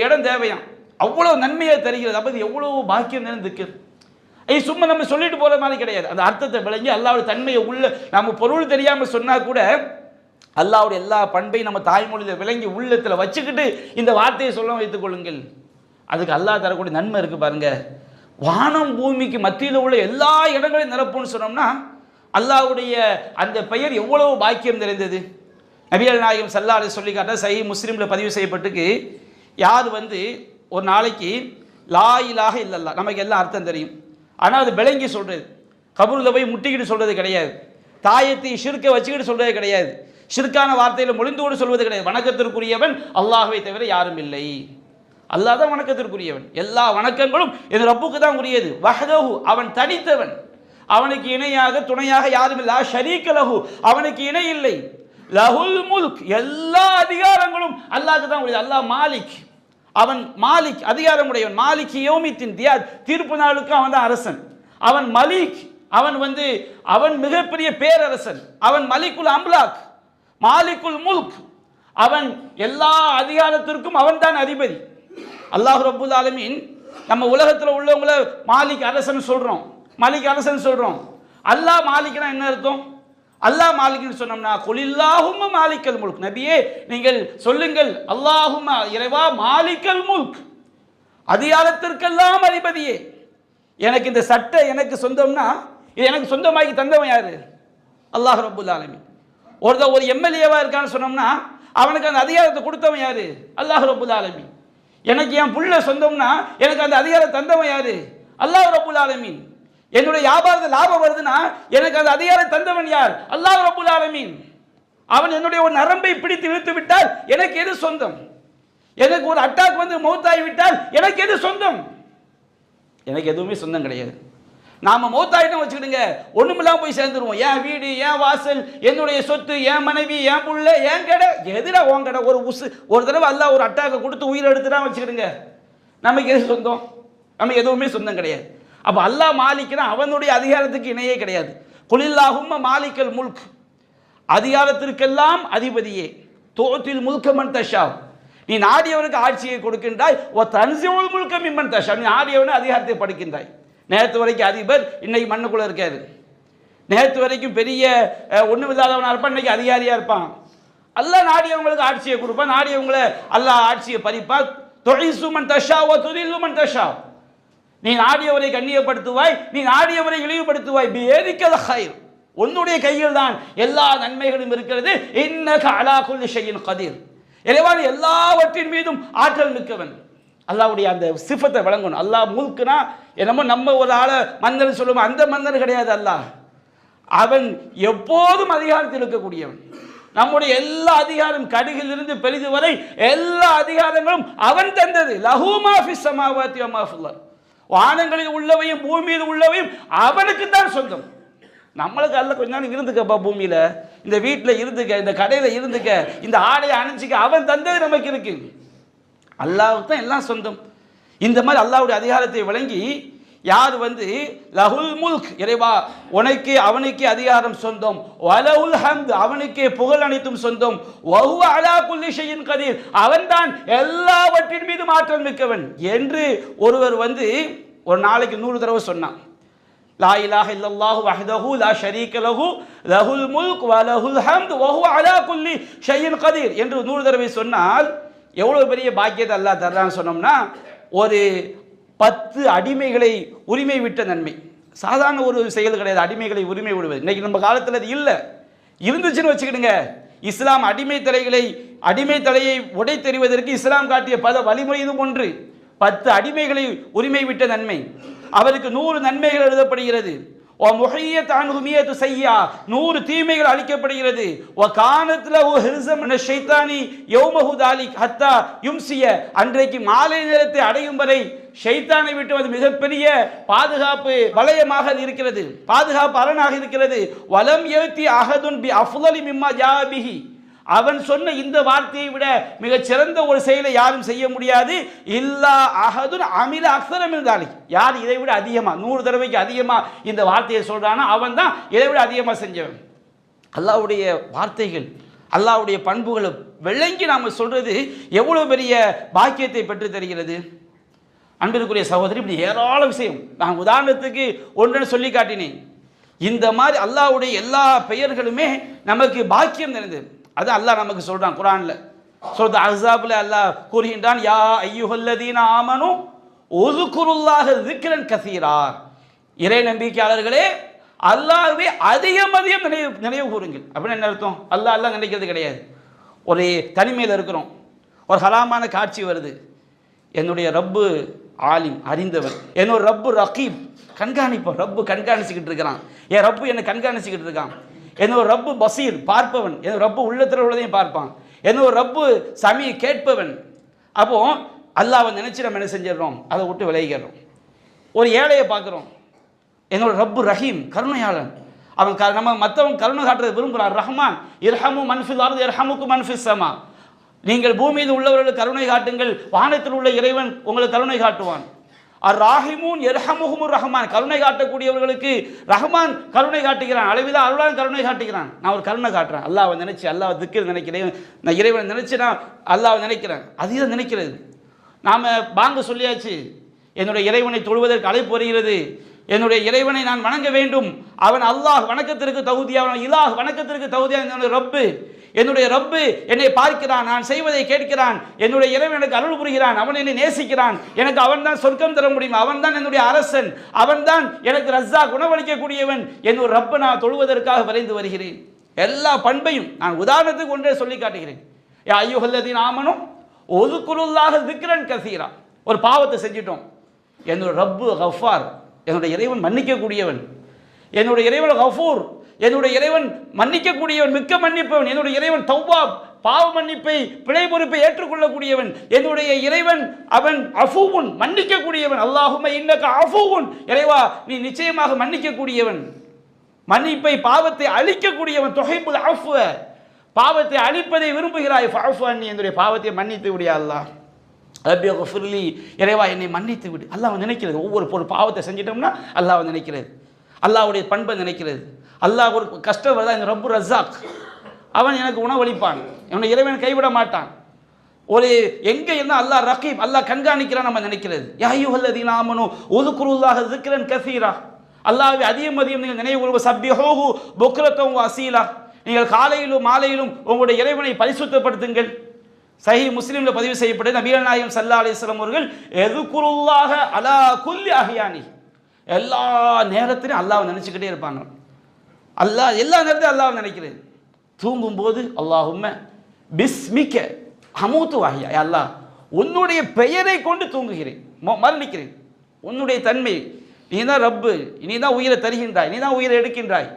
இடம் தேவையாம், அவ்வளவு நன்மையை தருகிறது. அப்போ இது எவ்வளவு பாக்கியம் நிறைந்திருக்கு. சும்மா நம்ம சொல்லிட்டு போற மாதிரி கிடையாது, அந்த அர்த்தத்தை விளங்கி அல்லாஹ்வுடைய தன்மையை உள்ள நம்ம பொருள் தெரியாமல் சொன்னா கூட அல்லாஹ்வுடைய எல்லா பண்பையும் நம்ம தாய்மொழியில் விளங்கி உள்ளத்தில் வச்சுக்கிட்டு இந்த வார்த்தையை சொல்ல வைத்துக் கொள்ளுங்கள். அதுக்கு அல்லாஹ் தரக்கூடிய நன்மை இருக்கு பாருங்க. வானம் பூமிக்கு மத்தியில் உள்ள எல்லா இடங்களையும் நிரப்புன்னு சொன்னோம்னா அல்லாஹ்வுடைய அந்த பெயர் எவ்வளவு பாக்கியம் நிறைந்தது. நபிகள் நாயகம் ஸல்லல்லாஹு அலைஹி சொல்லி காட்ட சஹீஹ் முஸ்லிம்ல பதிவு செய்யப்பட்டிருக்கு, யார் ஒரு நாளைக்கு லா இலாஹ இல்லல்லாஹ், நமக்கு எல்லாம் அர்த்தம் தெரியும், ஆனால் அது விளங்கி சொல்றது, கபூரில் போய் முட்டிக்கிட்டு சொல்றது கிடையாது, தாயத்தை ஷிர்க்கை வச்சுக்கிட்டு சொல்றது கிடையாது, ஷிர்கான வார்த்தையில் மொழிந்தோடு சொல்வது கிடையாது. வணக்கத்திற்குரியவன் அல்லாஹ்வை தவிர யாரும் இல்லை, அல்லாஹ் தான் வணக்கத்திற்குரியவன், எல்லா வணக்கங்களும் இந்த ரப்புக்கு தான் உரியது. வஹ்தஹு அவன் தனித்தவன், அவனுக்கு இணையாக துணையாக யாரும் இல்லை. ஷரீக லஹு அவனுக்கு இணை இல்லை. லஹுல் முல்க் எல்லா அதிகாரங்களும் அல்லாஹ்க்கு தான் உரியது. அல்லாஹ் மாலிக், அவன் மாலிக் அதிகாரம் உடையவன். மாலிக் யௌமித்தின் தீர்ப்பு நாளுக்கு அவன் தான் அரசன். அவன் மலிக், அவன் அவன் மிகப்பெரிய பேரரசன். அவன் மலிக்குல் அம்லாக், மாலிக்குல் முல்க், அவன் எல்லா அதிகாரத்திற்கும் அவன் தான் அதிபதி. அல்லாஹ் ரப்புல் ஆலமீன் நம்ம உலகத்தில் உள்ளவங்கள மாலிக் அரசன் சொல்றோம், மாலிக் அரசன் சொல்றோம். அல்லாஹ் மாலிக்னா என்ன அர்த்தம்? அல்லாஹ் மாலிக்னு சொன்னோம்னா குலில்லாஹும்ம மாலிக்கல் முல்க், நபியே நீங்கள் சொல்லுங்கள் அல்லாஹும்ம இறைவா மாலிக்கல் முல்க், அதிகாரத்திற்கெல்லாம் அதிபதியே, எனக்கு இந்த சட்டை எனக்கு சொந்தம்னா இது எனக்கு சொந்தமாக்கி தந்தவன் யாரு? அல்லாஹ் ரப்புல் ஆலமீன். ஒரு எம்எல்ஏவா இருக்கான்னு சொன்னோம்னா அவனுக்கு அந்த அதிகாரத்தை கொடுத்தவன் யாரு? அல்லாஹ் ரப்புல் ஆலமீன். எனக்கு என் புள்ள சொந்தம்னா எனக்கு அந்த அதிகாரம் தந்தவன் யாரு? அல்லாஹ் ரப்புல் ஆலமீன். என்னுடைய வியாபாரத்தில் லாபம் வருதுன்னா எனக்கு அந்த அதிகாரம் தந்தவன் யார்? அல்லாஹ் ரப்புல் ஆலமீன். அவன் என்னுடைய ஒரு நரம்பை பிடித்து இழுத்து விட்டால் எனக்கு எது சொந்தம்? எனக்கு ஒரு அட்டாக் மௌத்தாகி விட்டால் எனக்கு எது சொந்தம்? எனக்கு எதுவுமே சொந்தம் கிடையாது. நாம மௌத்தாயிட்டம் வச்சுக்கிடுங்க, ஒண்ணுமில்லாம போய் சேர்ந்துருவோம். என் வீடு, என் வாசல், என்னுடைய சொத்து, என் மனைவி, என் புள்ள, என் கடை, எதிரா உன் கடை. ஒரு தடவை அல்லாஹ் ஒரு அட்டாக்கை கொடுத்து உயிரை எடுத்துதான் வச்சுக்கிடுங்க, நமக்கு எது சொந்தம்? நமக்கு எதுவுமே சொந்தம் கிடையாது. அப்ப அல்லாஹ் மாலிக்னா அவனுடைய அதிகாரத்துக்கு இணையே கிடையாது. குலில்லாஹும்ம மாலிக்கல் முல்க், அதிகாரத்திற்கெல்லாம் அதிபதியே. தோத்தில் முல்கமன் தஷா, நீ நாடியவனுக்கு ஆட்சியை கொடுக்கின்றாய். ஓ தன்சிவுல் முல்க மிம்மன் தஷா, நீ நாடியவனு அதிகாரத்தை படைக்கின்றாய். நேற்று வரைக்கும் அதிபர், இன்னைக்கு மண்ணுக்குள்ள இருக்காரு. நேற்று வரைக்கும் பெரிய ஒன்றும் இல்லாதவனா இருப்பான், இன்னைக்கு அதிகாரியா இருப்பான். அல்லாஹ் நாடியவங்களுக்கு ஆட்சியை கொடுப்பான், நாடியவங்களை அல்லாஹ் ஆட்சியை பறிப்பான். துஇஸ்ஸு மன் தஷா வ துதில்லு மன் தஷா. நீ நாடியவரை கண்ணியப்படுத்துவாய், நீ நாடியவரை இழிவுபடுத்துவாய். பியதிக்கல் கைர், உன்னுடைய கையில் தான் எல்லா நன்மைகளும் இருக்கிறது. இன்னக அலா குல்லி ஷைஇன் கதீர், இறைவன் எல்லாவற்றின் மீதும் ஆற்றல் மிக்கவன். அல்லாஹ்வுடைய அந்த சிஃபத்தை வழங்கணும். அல்லாஹ் முல்க்னா என்னமோ நம்ம ஒரு ஆளை மன்னன் சொல்லுவோம், அந்த மன்னர் கிடையாது. அல்லாஹ் அவன் எப்போதும் அதிகாரத்தில் இருக்கக்கூடியவன். நம்முடைய எல்லா அதிகாரம் கடுகிலிருந்து பெரிது வரை எல்லா அதிகாரங்களும் அவன் தந்தது. லஹு மா ஃபிஸ் ஸமாவாதி வ மா ஃபில் அர்த், வானங்களில் உள்ளவையும் பூமியில் உள்ளவையும் அவனுக்கு தான் சொந்தம். நம்மளுக்கு அல்ல கொஞ்ச நாள் இருந்துக்கப்பா, பூமியில இந்த வீட்டில் இருந்துக்க, இந்த கடையில் இருந்துக்க, இந்த ஆடையை அணிஞ்சிக்க, அவன் தந்தது நமக்கு இருக்கு. அல்லாஹ்வுக்கு தான் எல்லாம் சொந்தம். இந்த மாதிரி அல்லாஹ்வுடைய அதிகாரத்தை வழங்கி யார் லஹுல் முல்க், இறைவா உனக்கு அவனுக்கே அதிகாரம் சொந்தம், வலஹுல் ஹம்த் அவனுக்கே புகழ் அனைத்தும் சொந்தம், வஹுவ அலா குல்லி ஷைஇன் கதீர் அவன்தான் எல்லாவற்றின் மீதும் ஆற்றல் மிக்கவன் என்று ஒருவர் ஒரு நாளைக்கு 100 தடவை சொன்னான். லா இலாஹ இல்லல்லாஹு வஹ்தஹு லா ஷரீக லஹு லஹுல் முல்க் வ லஹுல் ஹம்த் வஹுவ அலா குல்லி ஷைஇன் கதீர் என்று 100 தடவை சொன்னால் எவ்வளவு பெரிய பாக்கியத்தை அல்லாஹ் தர்றான்னு சொன்னோம்னா, ஒரு 10 அடிமைகளை உரிமை விட்ட நன்மை. சாதாரண ஒரு செயல் கிடையாது அடிமைகளை உரிமை விடுவது. இன்னைக்கு நம்ம காலத்தில் அது இல்லை. இருந்துச்சுன்னு வச்சுக்கிடுங்க, இஸ்லாம் அடிமை தலையை உடை தெரிவதற்கு இஸ்லாம் காட்டிய பல வழிமுறை இது ஒன்று. 10 அடிமைகளை உரிமை விட்ட நன்மை, அவருக்கு 100 நன்மைகள் எழுதப்படுகிறது. 100 தீமைகள் அளிக்கப்படுகிறது. அன்றைக்கு மாலை நேரத்தை அடையும் வரை ஷைத்தானை விட்டு அது மிகப்பெரிய பாதுகாப்பு வலயமாக இருக்கிறது, பாதுகாப்பு அரணாக இருக்கிறது. வலம் யத்தி அஹதுன் பி அஃலலி மிம்மா ஜாபிஹி, அவன் சொன்ன இந்த வார்த்தையை விட மிகச் சிறந்த ஒரு செயலை யாரும் செய்ய முடியாது. இல்லா அஹதுன் அமில அக்ஸர மின் தாலிக், யார் இதை விட அதிகமாக 100 தடவைக்கு அதிகமாக இந்த வார்த்தையை சொல்றானோ அவன் தான் இதை விட அதிகமாக செஞ்சவன். அல்லாஹ்வுடைய வார்த்தைகள், அல்லாஹ்வுடைய பண்புகளை விளங்கி நாம் சொல்றது எவ்வளவு பெரிய பாக்கியத்தை பெற்று தருகிறது. அன்பிற்குரிய சகோதரி, இப்படி ஏராள விஷயம் நான் உதாரணத்துக்கு ஒன்றை சொல்லி காட்டினேன். இந்த மாதிரி அல்லாஹ்வுடைய எல்லா பெயர்களுமே நமக்கு பாக்கியம் நிறைந்தது. அது அல்லாஹ் நமக்கு சொல்றான் குர்ஆன்ல. சூரத் அஹ்ஸாப்ல அல்லாஹ் கூறுகின்றான், யா அய்யுஹல்லதீன ஆமனு உஸ்குருல்லாஹ ஸிக்ரன் கஸீரா, இறை நம்பிக்கையாளர்களே அல்லாஹ்வை அதிகம் நினைவு கூறுங்கள். அப்படின்னு என்ன அர்த்தம்? அல்லாஹ் நினைக்கிறது கிடையாது. ஒரு தனிமையில் இருக்கிறோம், ஒரு ஹராமான காட்சி வருது, என்னுடைய ரப்பு ஆலிம் அறிந்தவர், என்னோட ரப்பு ரகீப் கண்காணிப்பவர், ரப்பு கண்காணிச்சுக்கிட்டு இருக்கிறான், என் ரப்பு என்னை கண்காணிச்சுக்கிட்டு இருக்கான். என்னோட ரப்பு பசீர் பார்ப்பவன், என்னோட ரப்பு உள்ளத்தில் உள்ளதையும் பார்ப்பான், என்னோட ரப்பு சமி கேட்பவன். அப்போ அல்லாஹ்வை நினைச்சு நம்ம என்ன செஞ்சிடறோம், அதை விட்டு விலகிடுறோம். ஒரு ஏழையை பார்க்குறோம், என்னோட ரப்பு ரஹீம் கருணையாளன், அவன் நம்ம மற்றவன் கருணை காட்டுறது விரும்புகிறான். ரஹ்மான் இர்ஹமு மன்ஃபில் அர்து இர்ஹமுக்கு மன்ஃபிஸ் ஸமா, நீங்கள் பூமியில் உள்ளவர்களுக்கு கருணை காட்டுங்கள், வானத்தில் உள்ள இறைவன் உங்களுக்கு கருணை காட்டுவான். அர் ராஹிமூன் எர்ஹமுஹுமுர் ரஹ்மான், கருணை காட்டக்கூடியவர்களுக்கு ரஹ்மான் கருணை காட்டுகிறான், அளவிலா அருளான் கருணை காட்டுகிறான். நான் ஒரு கருணை காட்டுறேன், அல்லாஹ்வை நினைச்சு, அல்லாஹ் திக்ர் நினைக்கிறேன், நான் இறைவனை நினைச்சு நான் அல்லாஹ்வை நினைக்கிறேன். அதுதான் நினைக்கிறது. நாம பாங்கு சொல்லியாச்சு, என்னுடைய இறைவனை தொழுவதற்கு அழைப்பு வருகிறது, என்னுடைய இறைவனை நான் வணங்க வேண்டும், அவன் அல்லாஹ் வணக்கத்திற்கு தகுதியானவன், இலாஹ் வணக்கத்திற்கு தகுதியான என்னுடைய ரப்பு, என்னுடைய ரப்பு என்னை பார்க்கிறான், நான் செய்வதை கேட்கிறான், என்னுடைய இறைவன் எனக்கு அருள் புரிகிறான், அவன் என்னை நேசிக்கிறான், எனக்கு அவன் தான் சொர்க்கம் தர முடியும், அவன் தான் என்னுடைய அரசன், அவன் தான் எனக்கு ரஸ்ஸாக் உணவளிக்கக்கூடியவன், என்னுடைய ரப்பை நான் தொழுவதற்காக விரைந்து வருகிறேன். எல்லா பண்பையும் நான் உதாரணத்துக்கு ஒன்றே சொல்லி காட்டுகிறேன். யா அய்யுஹல்லதீன ஆமனு உஸ்குருல்லாஹ ஸிக்ரன் கஸீரா, ஒரு பாவத்தை செஞ்சிட்டோம், என்னுடைய ரப்பு கஃபார், என்னுடைய இறைவன் மன்னிக்கக்கூடியவன், என்னுடைய இறைவன் கஃபூர், என்னுடைய இறைவன் மன்னிக்கக்கூடியவன், மிக்க மன்னிப்பவன், என்னுடைய இறைவன் தவ்வாப், பாவ மன்னிப்பை பிழை பொறுப்பை ஏற்றுக்கொள்ளக்கூடியவன், என்னுடைய இறைவன் அவன் அஃபூவுன் மன்னிக்கக்கூடியவன். அல்லாஹும்ம இன்னக அஃபூவுன், இறைவா நீ நிச்சயமாக மன்னிக்கக்கூடியவன், மன்னிப்பை பாவத்தை அழிக்கக்கூடியவன். துஹிப்புல் அஃப்வ, பாவத்தை அழிப்பதை விரும்புகிறாய், ஃபஅஃபு அன்னி, என்னுடைய பாவத்தை மன்னித்து விடு அல்லாஹ். ரப்பி ஃபிர்லி, இறைவா என்னை மன்னித்து விடு. அல்லாஹ் நினைக்கிறது, ஒவ்வொரு பாவத்தை செஞ்சிட்டோம்னா அல்லாஹ் நினைக்கிறது, அல்லாஹ்வுடைய பண்பை நினைக்கிறது. அல்லாஹ் ஒரு கஷ்டம் வருதா, இந்த ரப்பு ரஸாக், அவன் எனக்கு உணவளிப்பான், என்னுடைய இறைவன் கைவிட மாட்டான். ஒரு எங்கே இருந்தால் அல்லாஹ் ரகீப், அல்லாஹ் கண்காணிக்கிறான் நம்ம நினைக்கிறது. யா அய்யுஹல்லதீன ஆமனு உஸ்குருல்லாஹ ஸிக்ரன் கஸீரா, அல்லாஹ்வை அதிகம் நீங்கள் நினைவு கூறுங்க. சப்பிஹூஹு புக்ரத்தன் வ அஸீலா, நீங்கள் காலையிலும் மாலையிலும் உங்களுடைய இறைவனை பரிசுத்தப்படுத்துங்கள். சஹீஹ் முஸ்லிம்ல பதிவு செய்யப்பட்ட நபிகள் நாயகம் ஸல்லல்லாஹு அலைஹி வஸல்லம் அவர்கள் எதுகுருல்லாஹ அலா குல்லி அஹ்யானி, எல்லா நேரத்திலும் அல்லாஹ்வை நினைச்சுக்கிட்டே இருப்பாங்க. அல்லாஹ் எல்லா நேரத்திலும் அல்லாஹ்வை நினைக்கிறது. தூங்கும்போது அல்லாஹும்ம பிஸ்மிக ஹமூது வஹ்யா, அல்லாஹ் உன்னுடைய பெயரை கொண்டு தூங்குகிறேன், மரணிக்கிறேன். உன்னுடைய தன்மை, நீ தான் ரப்பு, நீ தான் உயிரை தருகின்றாய், நீ தான் உயிரை எடுக்கின்றாய்,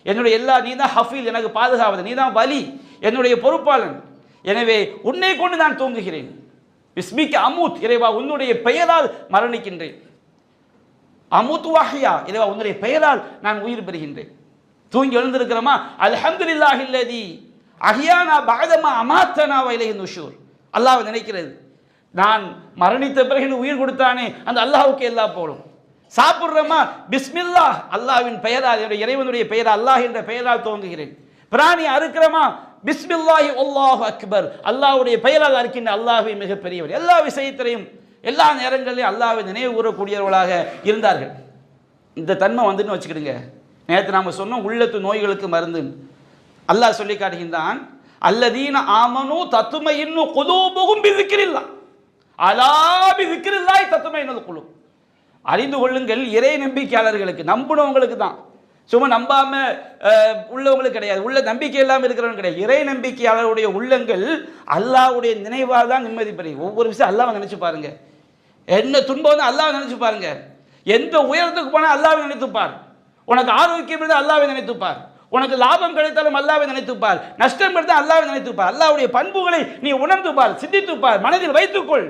என்னுடைய எல்லா, நீ தான் ஹஃபீல், எனக்கு பாதுகாவது, நீ தான் வலி, என்னுடைய பொறுப்பாளன், எனவே உன்னை கொண்டு நான் தூங்குகிறேன். பிஸ்மிக அமூத், இறைவா உன்னுடைய பெயரால் மரணிக்கின்றேன். அமூத் வஹ்யா, இறைவா உன்னுடைய பெயரால் நான் உயிர் பெறுகின்றேன். தூங்கி எழுந்திருக்கிறோமா, அல்ஹம்துலில்லாஹில்லதி அஹ்யானா பஅதமா அமாத்தனா வ இலைஹி நுஷூர், அல்லாஹ்வை நினைக்கிறது. நான் மரணித்த பிறகு உயிர் கொடுத்தானே அந்த அல்லாஹ்வுக்கு எல்லா போலும். சாப்பிட்றோமா, பிஸ்மில்லாஹ், அல்லாஹ்வின் பெயரால், என்னுடைய இறைவனுடைய பெயரால், அல்லாஹ் என்ற பெயரால் துவங்குகிறேன். பிராணி அறுக்கிறோமா, பிஸ்மில்லாஹி அல்லாஹு அக்பர், அல்லாஹ்வுடைய பெயரால் அறுக்கின்ற அல்லாஹ்வை மிகப்பெரியவர். எல்லா விஷயத்திலையும் எல்லா நேரங்களிலும் அல்லாஹ்வை நினைவு கூறக்கூடியவர்களாக இருந்தார்கள். இந்த தன்மை வந்துன்னு வச்சுக்கிடுங்க. நேற்று நாம் சொன்னோம் உள்ளத்து நோய்களுக்கு மருந்து. அல்லாஹ் சொல்லி காட்டுகின்றான், அல்லதீன ஆமனு தத்துமையின்னு குலூபுகும் பிதிக்ரில்லாஹ், அலா பிதிக்ரில்லாஹி தத்துமையினுல் குலூப். அறிந்து கொள்ளுங்கள், இறை நம்பிக்கையாளர்களுக்கு, நம்பினவங்களுக்கு தான், சும்மா நம்பாம உள்ளவங்களுக்கு கிடையாது, உள்ள நம்பிக்கை இல்லாமல் இருக்கிறவங்க கிடையாது. இறை நம்பிக்கையாளருடைய உள்ளங்கள் அல்லாஹ்வுடைய நினைவால் தான் நிம்மதி பெறும். ஒவ்வொரு விஷயம் அல்லாஹ்வை நினைச்சு பாருங்க. என்ன துன்பம் வந்து அல்லாஹ்வை நினைச்சு பாருங்க. எந்த உயரத்துக்கு போனால் அல்லாஹ்வை நினைத்துப்பார். உனக்கு ஆரோக்கியம் இருந்தால் அல்லாஹ்வை நினைத்துப்பார். உனக்கு லாபம் கிடைத்தாலும் அல்லாஹ்வை நினைத்துப்பார். நஷ்டம் இருந்தால் அல்லாஹ்வை நினைத்துப்பார். அல்லாஹ்வுடைய பண்புகளை நீ உணர்ந்துப்பார், சிந்தித்துப்பார், மனதில் வைத்துக்கொள்.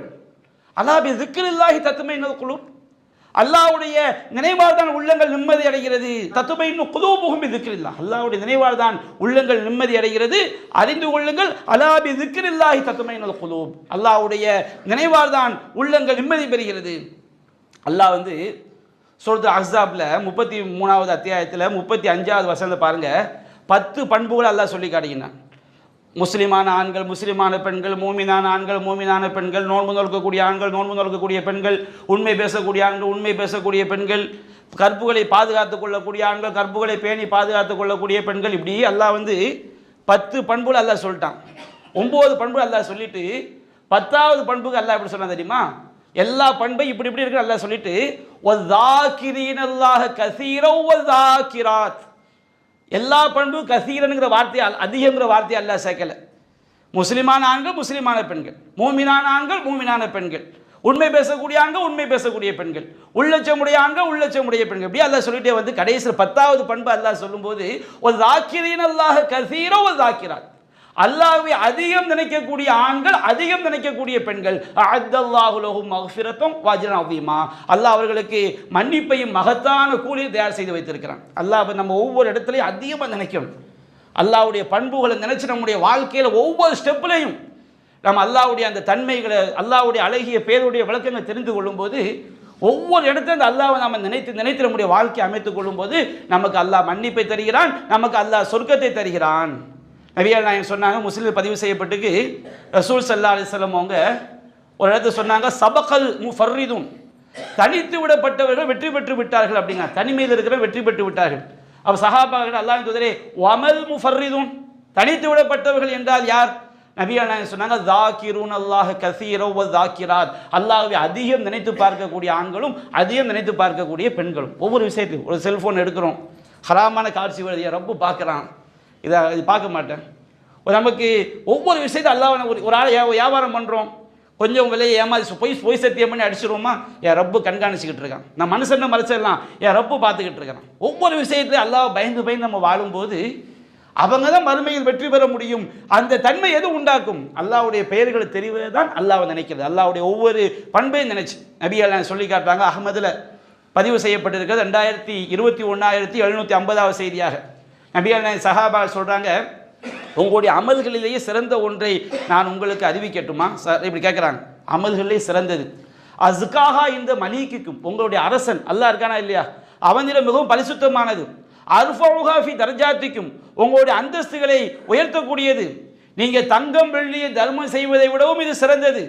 அல்லாஹ் பி ஸிக்ரில்லாஹி தத்மையினுல் குலூப், அல்லாஹ்வுடைய நினைவால் தான் உள்ளங்கள் நிம்மதி அடைகிறது. தத்மையினு குலூபுஹும் பி ஸிக்ரில்லாஹ், அல்லாஹ்வுடைய நினைவால் தான் உள்ளங்கள் நிம்மதி அடைகிறது. அறிந்து கொள்ளுங்கள், அலா பி ஸிக்ரில்லாஹி தத்மையினுல் குலூப், அல்லாஹ்வுடைய நினைவால் தான் உள்ளங்கள் நிம்மதி பெறுகிறது. அல்லாஹ் வந்து சூரத்து அஹ்ஸாப்ல 33வது அத்தியாயத்தில் 35வது வசனத்தை பாருங்க, 10 பண்புகள் அல்லாஹ் சொல்லி காட்டுகிறான். முஸ்லிமான ஆண்கள், முஸ்லிமான பெண்கள், மூமினான ஆண்கள், மூமினான பெண்கள், நோன்பு நோக்கக்கூடிய ஆண்கள், நோன்பு நோக்கக்கூடிய பெண்கள், உண்மை பேசக்கூடிய ஆண்கள், உண்மை பேசக்கூடிய பெண்கள், கற்புகளை பாதுகாத்துக் கொள்ளக்கூடிய ஆண்கள், கற்புகளை பேணி பாதுகாத்துக் கொள்ளக்கூடிய பெண்கள், இப்படி அல்லாஹ் வந்து 10 பண்புகள் அல்லாஹ் சொல்லிட்டான். 9 பண்புகள் அல்லாஹ் சொல்லிட்டு 10வது பண்புக்கு அல்லாஹ் எப்படி சொன்னா தெரியுமா? எல்லா பண்பை இப்படி இப்படி இருக்கு அல்லாஹ் சொல்லிட்டு வஸாகிரீனல்லாஹ கஸீரா வஸாகிராத், எல்லா பண்பு கசீரனுங்கிற வார்த்தையை, அதிகங்கிற வார்த்தையை அல்லாஹ் சேர்க்கல. முஸ்லிமான ஆண்கள், முஸ்லிமான பெண்கள், மூமினான ஆண்கள், மூமினான பெண்கள், உண்மை பேசக்கூடிய ஆண்கள், உண்மை பேசக்கூடிய பெண்கள், உள்ளச்சமுடைய ஆண்கள், உள்ளச்சமுடைய பெண்கள், இப்படி அல்லாஹ் சொல்லிட்டே வந்து கடைசியில் 10வது பண்பு அல்லாஹ் சொல்லும்போது வஸாகிரீனல்லாஹ கஸீரா வஸாகிராத், அல்லாஹ்வை அதிகம் நினைக்கக்கூடிய ஆண்கள், அதிகம் நினைக்கக்கூடிய பெண்கள், அஅத்தல்லாஹு லஹும் மக்ஃபிரத்தன் வ அஜ்ரன் அஸீமா, அல்லாஹ் அவர்களுக்கு மன்னிப்பையும் மகத்தான கூலியை தயார் செய்து வைத்திருக்கிறான். அல்லாஹ் நம்ம ஒவ்வொரு இடத்துலையும் அதிகமாக நினைக்கணும். அல்லாஹ்வுடைய பண்புகளை நினைச்சு நம்முடைய வாழ்க்கையில் ஒவ்வொரு ஸ்டெப்லையும் நம்ம அல்லாஹ்வுடைய அந்த தன்மைகளை, அல்லாஹ்வுடைய அழகிய பேருடைய விளக்கங்களை தெரிந்து கொள்ளும்போது, ஒவ்வொரு இடத்துல அந்த அல்லாஹ்வை நாம் நினைத்து நம்முடைய வாழ்க்கையை அமைத்துக் கொள்ளும்போது நமக்கு அல்லாஹ் மன்னிப்பை தருகிறான், நமக்கு அல்லாஹ் சொர்க்கத்தை தருகிறான். நபிகள் நாயகம் சொன்னாங்க, முஸ்லிம் பதிவு செய்யப்பட்டுக்கு ரசூல் ஸல்லல்லாஹு அலைஹி வஸல்லம் அவங்க ஒரு இடத்துல சொன்னாங்க, சபகல் முஃபர்ரிதுன், தனித்து விடப்பட்டவர்கள் வெற்றி பெற்று விட்டார்கள் அப்படிங்க, தனிமையில் இருக்கிற வெற்றி பெற்று விட்டார்கள். அப்ப சஹாபாக்கள் அல்லாஹ்வின் தூதரே வமல் முஃபர்ரிதுன், தனித்து விடப்பட்டவர்கள் என்றால் யார்? நபிகள் நாயகம் சொன்னாங்க, ஸாகிரூன் அல்லாஹ் கஸீரா வ ஸாகிராத், அல்லாஹ்வை அதிகம் நினைத்து பார்க்கக்கூடிய ஆண்களும் அதிகம் நினைத்து பார்க்கக்கூடிய பெண்களும். ஒவ்வொரு விஷயத்தையும், ஒரு செல்போன் எடுக்கிறோம், ஹராமான காட்சி வருது, ரப்பு பார்க்குறான், இதை பார்க்க மாட்டேன். நமக்கு ஒவ்வொரு விஷயத்தை அல்லாஹ், ஒரு ஆள் வியாபாரம் பண்ணுறோம், கொஞ்சம் விலையை ஏமாதி பொய் சத்தியம் பண்ணி அடிச்சிருவோமா, என் ரப்பு கண்காணிச்சுக்கிட்டு இருக்கான், நான் மனுஷன் மறைச்சிடலாம், என் ரப்பு பார்த்துக்கிட்டு இருக்கிறான். ஒவ்வொரு விஷயத்தையும் அல்லாஹ் பயந்து பயந்து நம்ம வாழும்போது அவங்க தான் மறுமையில் வெற்றி பெற முடியும். அந்த தன்மை எது உண்டாக்கும்? அல்லாஹ்வுடைய பெயர்களை தெரிவது தான் அல்லாஹ்வை நினைக்கிறது, அல்லாஹ்வுடைய ஒவ்வொரு பண்பையும் நினைச்சு. நபிகள் சொல்லி காட்டுறாங்க, அஹ்மதுல பதிவு செய்யப்பட்டிருக்கிறது 2021,750வது செய்தியாக. நபிகள் சஹாபா சொல்றாங்க, உங்களுடைய அமல்களிலேயே சிறந்த ஒன்றை நான் உங்களுக்கு அறிவிக்கட்டுமா சார்? இப்படி கேட்குறாங்க. அமல்களிலே சிறந்தது அஸ்காஹா இந்த மலீக்குக்கும், உங்களுடைய அரசன் அல்லாஹ் இருக்கானா இல்லையா, அவனிடம் மிகவும் பரிசுத்தமானது. அர்ஃபஉஹா ஃபி தர்ஜாத்திக்கும், உங்களுடைய அந்தஸ்துகளை உயர்த்தக்கூடியது. நீங்கள் தங்கம் வெள்ளியை தர்மம் செய்வதை விடவும் இது சிறந்தது.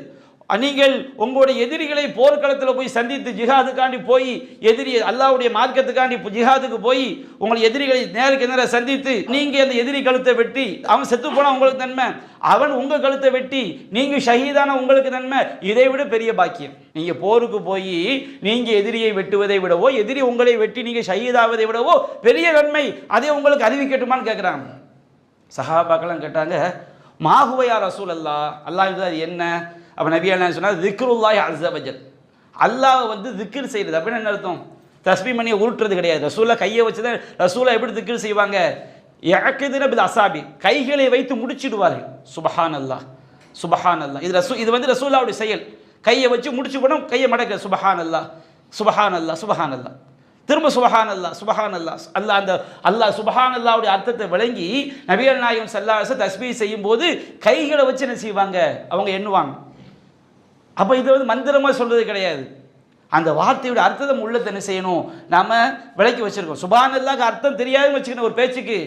நீங்கள் உங்களுடைய எதிரிகளை போர்க்களத்தில் போய் சந்தித்து ஜிஹாதுக்காண்டி போய் எதிரி அல்லாஹ்வுடைய மார்க்கத்துக்காண்டி ஜிஹாதுக்கு போய் உங்கள் எதிரிகளை நேருக்கு நேர சந்தித்து நீங்கள் அந்த எதிரி கழுத்தை வெட்டி அவன் செத்து போனால் உங்களுக்கு நன்மை, அவன் உங்கள் கழுத்தை வெட்டி நீங்கள் ஷஹீதான உங்களுக்கு நன்மை. இதை விட பெரிய பாக்கியம். நீங்கள் போருக்கு போய் நீங்கள் எதிரியை வெட்டுவதை விடவோ எதிரி உங்களை வெட்டி நீங்கள் ஷஹீதாவதை விடவோ பெரிய நன்மை. அதை உங்களுக்கு அறிவிக்கட்டுமான்னு கேட்குறாங்க. சஹாபாக்கெல்லாம் கேட்டாங்க, மாஹுவையா ரசூல் அல்லாஹ் அது என்ன? அப்போ நபி என்ன சொன்னால், திக்ருல்லாஹி அஸ்ஸ வஜல், அல்லாஹ் வந்து திக்ர் செய்கிறது. அப்படின்னு என்ன அர்த்தம்? தஸ்பீஹ் மணியை உருட்டுறது கிடையாது. ரசூலை கையை வச்சு தான் ரசூலை எப்படி திக்ர் செய்வாங்க? யஅகிதுன பில் அஸாபி, கைகளை வைத்து முடிச்சிடுவார்கள். சுப்ஹானல்லாஹ் சுப்ஹானல்லாஹ். இது வந்து ரசூலுல்லாஹ்வுடைய செயல். கையை வச்சு முடிச்சு போனோம், கையை மடக்க சுப்ஹானல்லாஹ் சுப்ஹானல்லாஹ் சுப்ஹானல்லாஹ், திரும்ப சுப்ஹானல்லாஹ் சுப்ஹானல்லாஹ். அல்லாஹ் அந்த அல்லாஹ் சுப்ஹானல்லாஹ்வுடைய அர்த்தத்தை விளங்கி நபிகள் நாயகம் ஸல்லல்லாஹு அலைஹி வஸல்லம் தஸ்பீஹ் செய்யும் போது கைகளை வச்சு என்ன செய்வாங்க? அவங்க எண்ணுவாங்க. அப்போ இது வந்து மந்திரமாக சொல்றது கிடையாது. அந்த வார்த்தையோட அர்த்தத்தை உள்ளத்தை என்ன செய்யணும்? நாம விளக்கி வச்சிருக்கோம். சுப்ஹானல்லாஹ்க்கு அர்த்தம் தெரியாதுன்னு வச்சுக்கணும் ஒரு பேச்சுக்கு.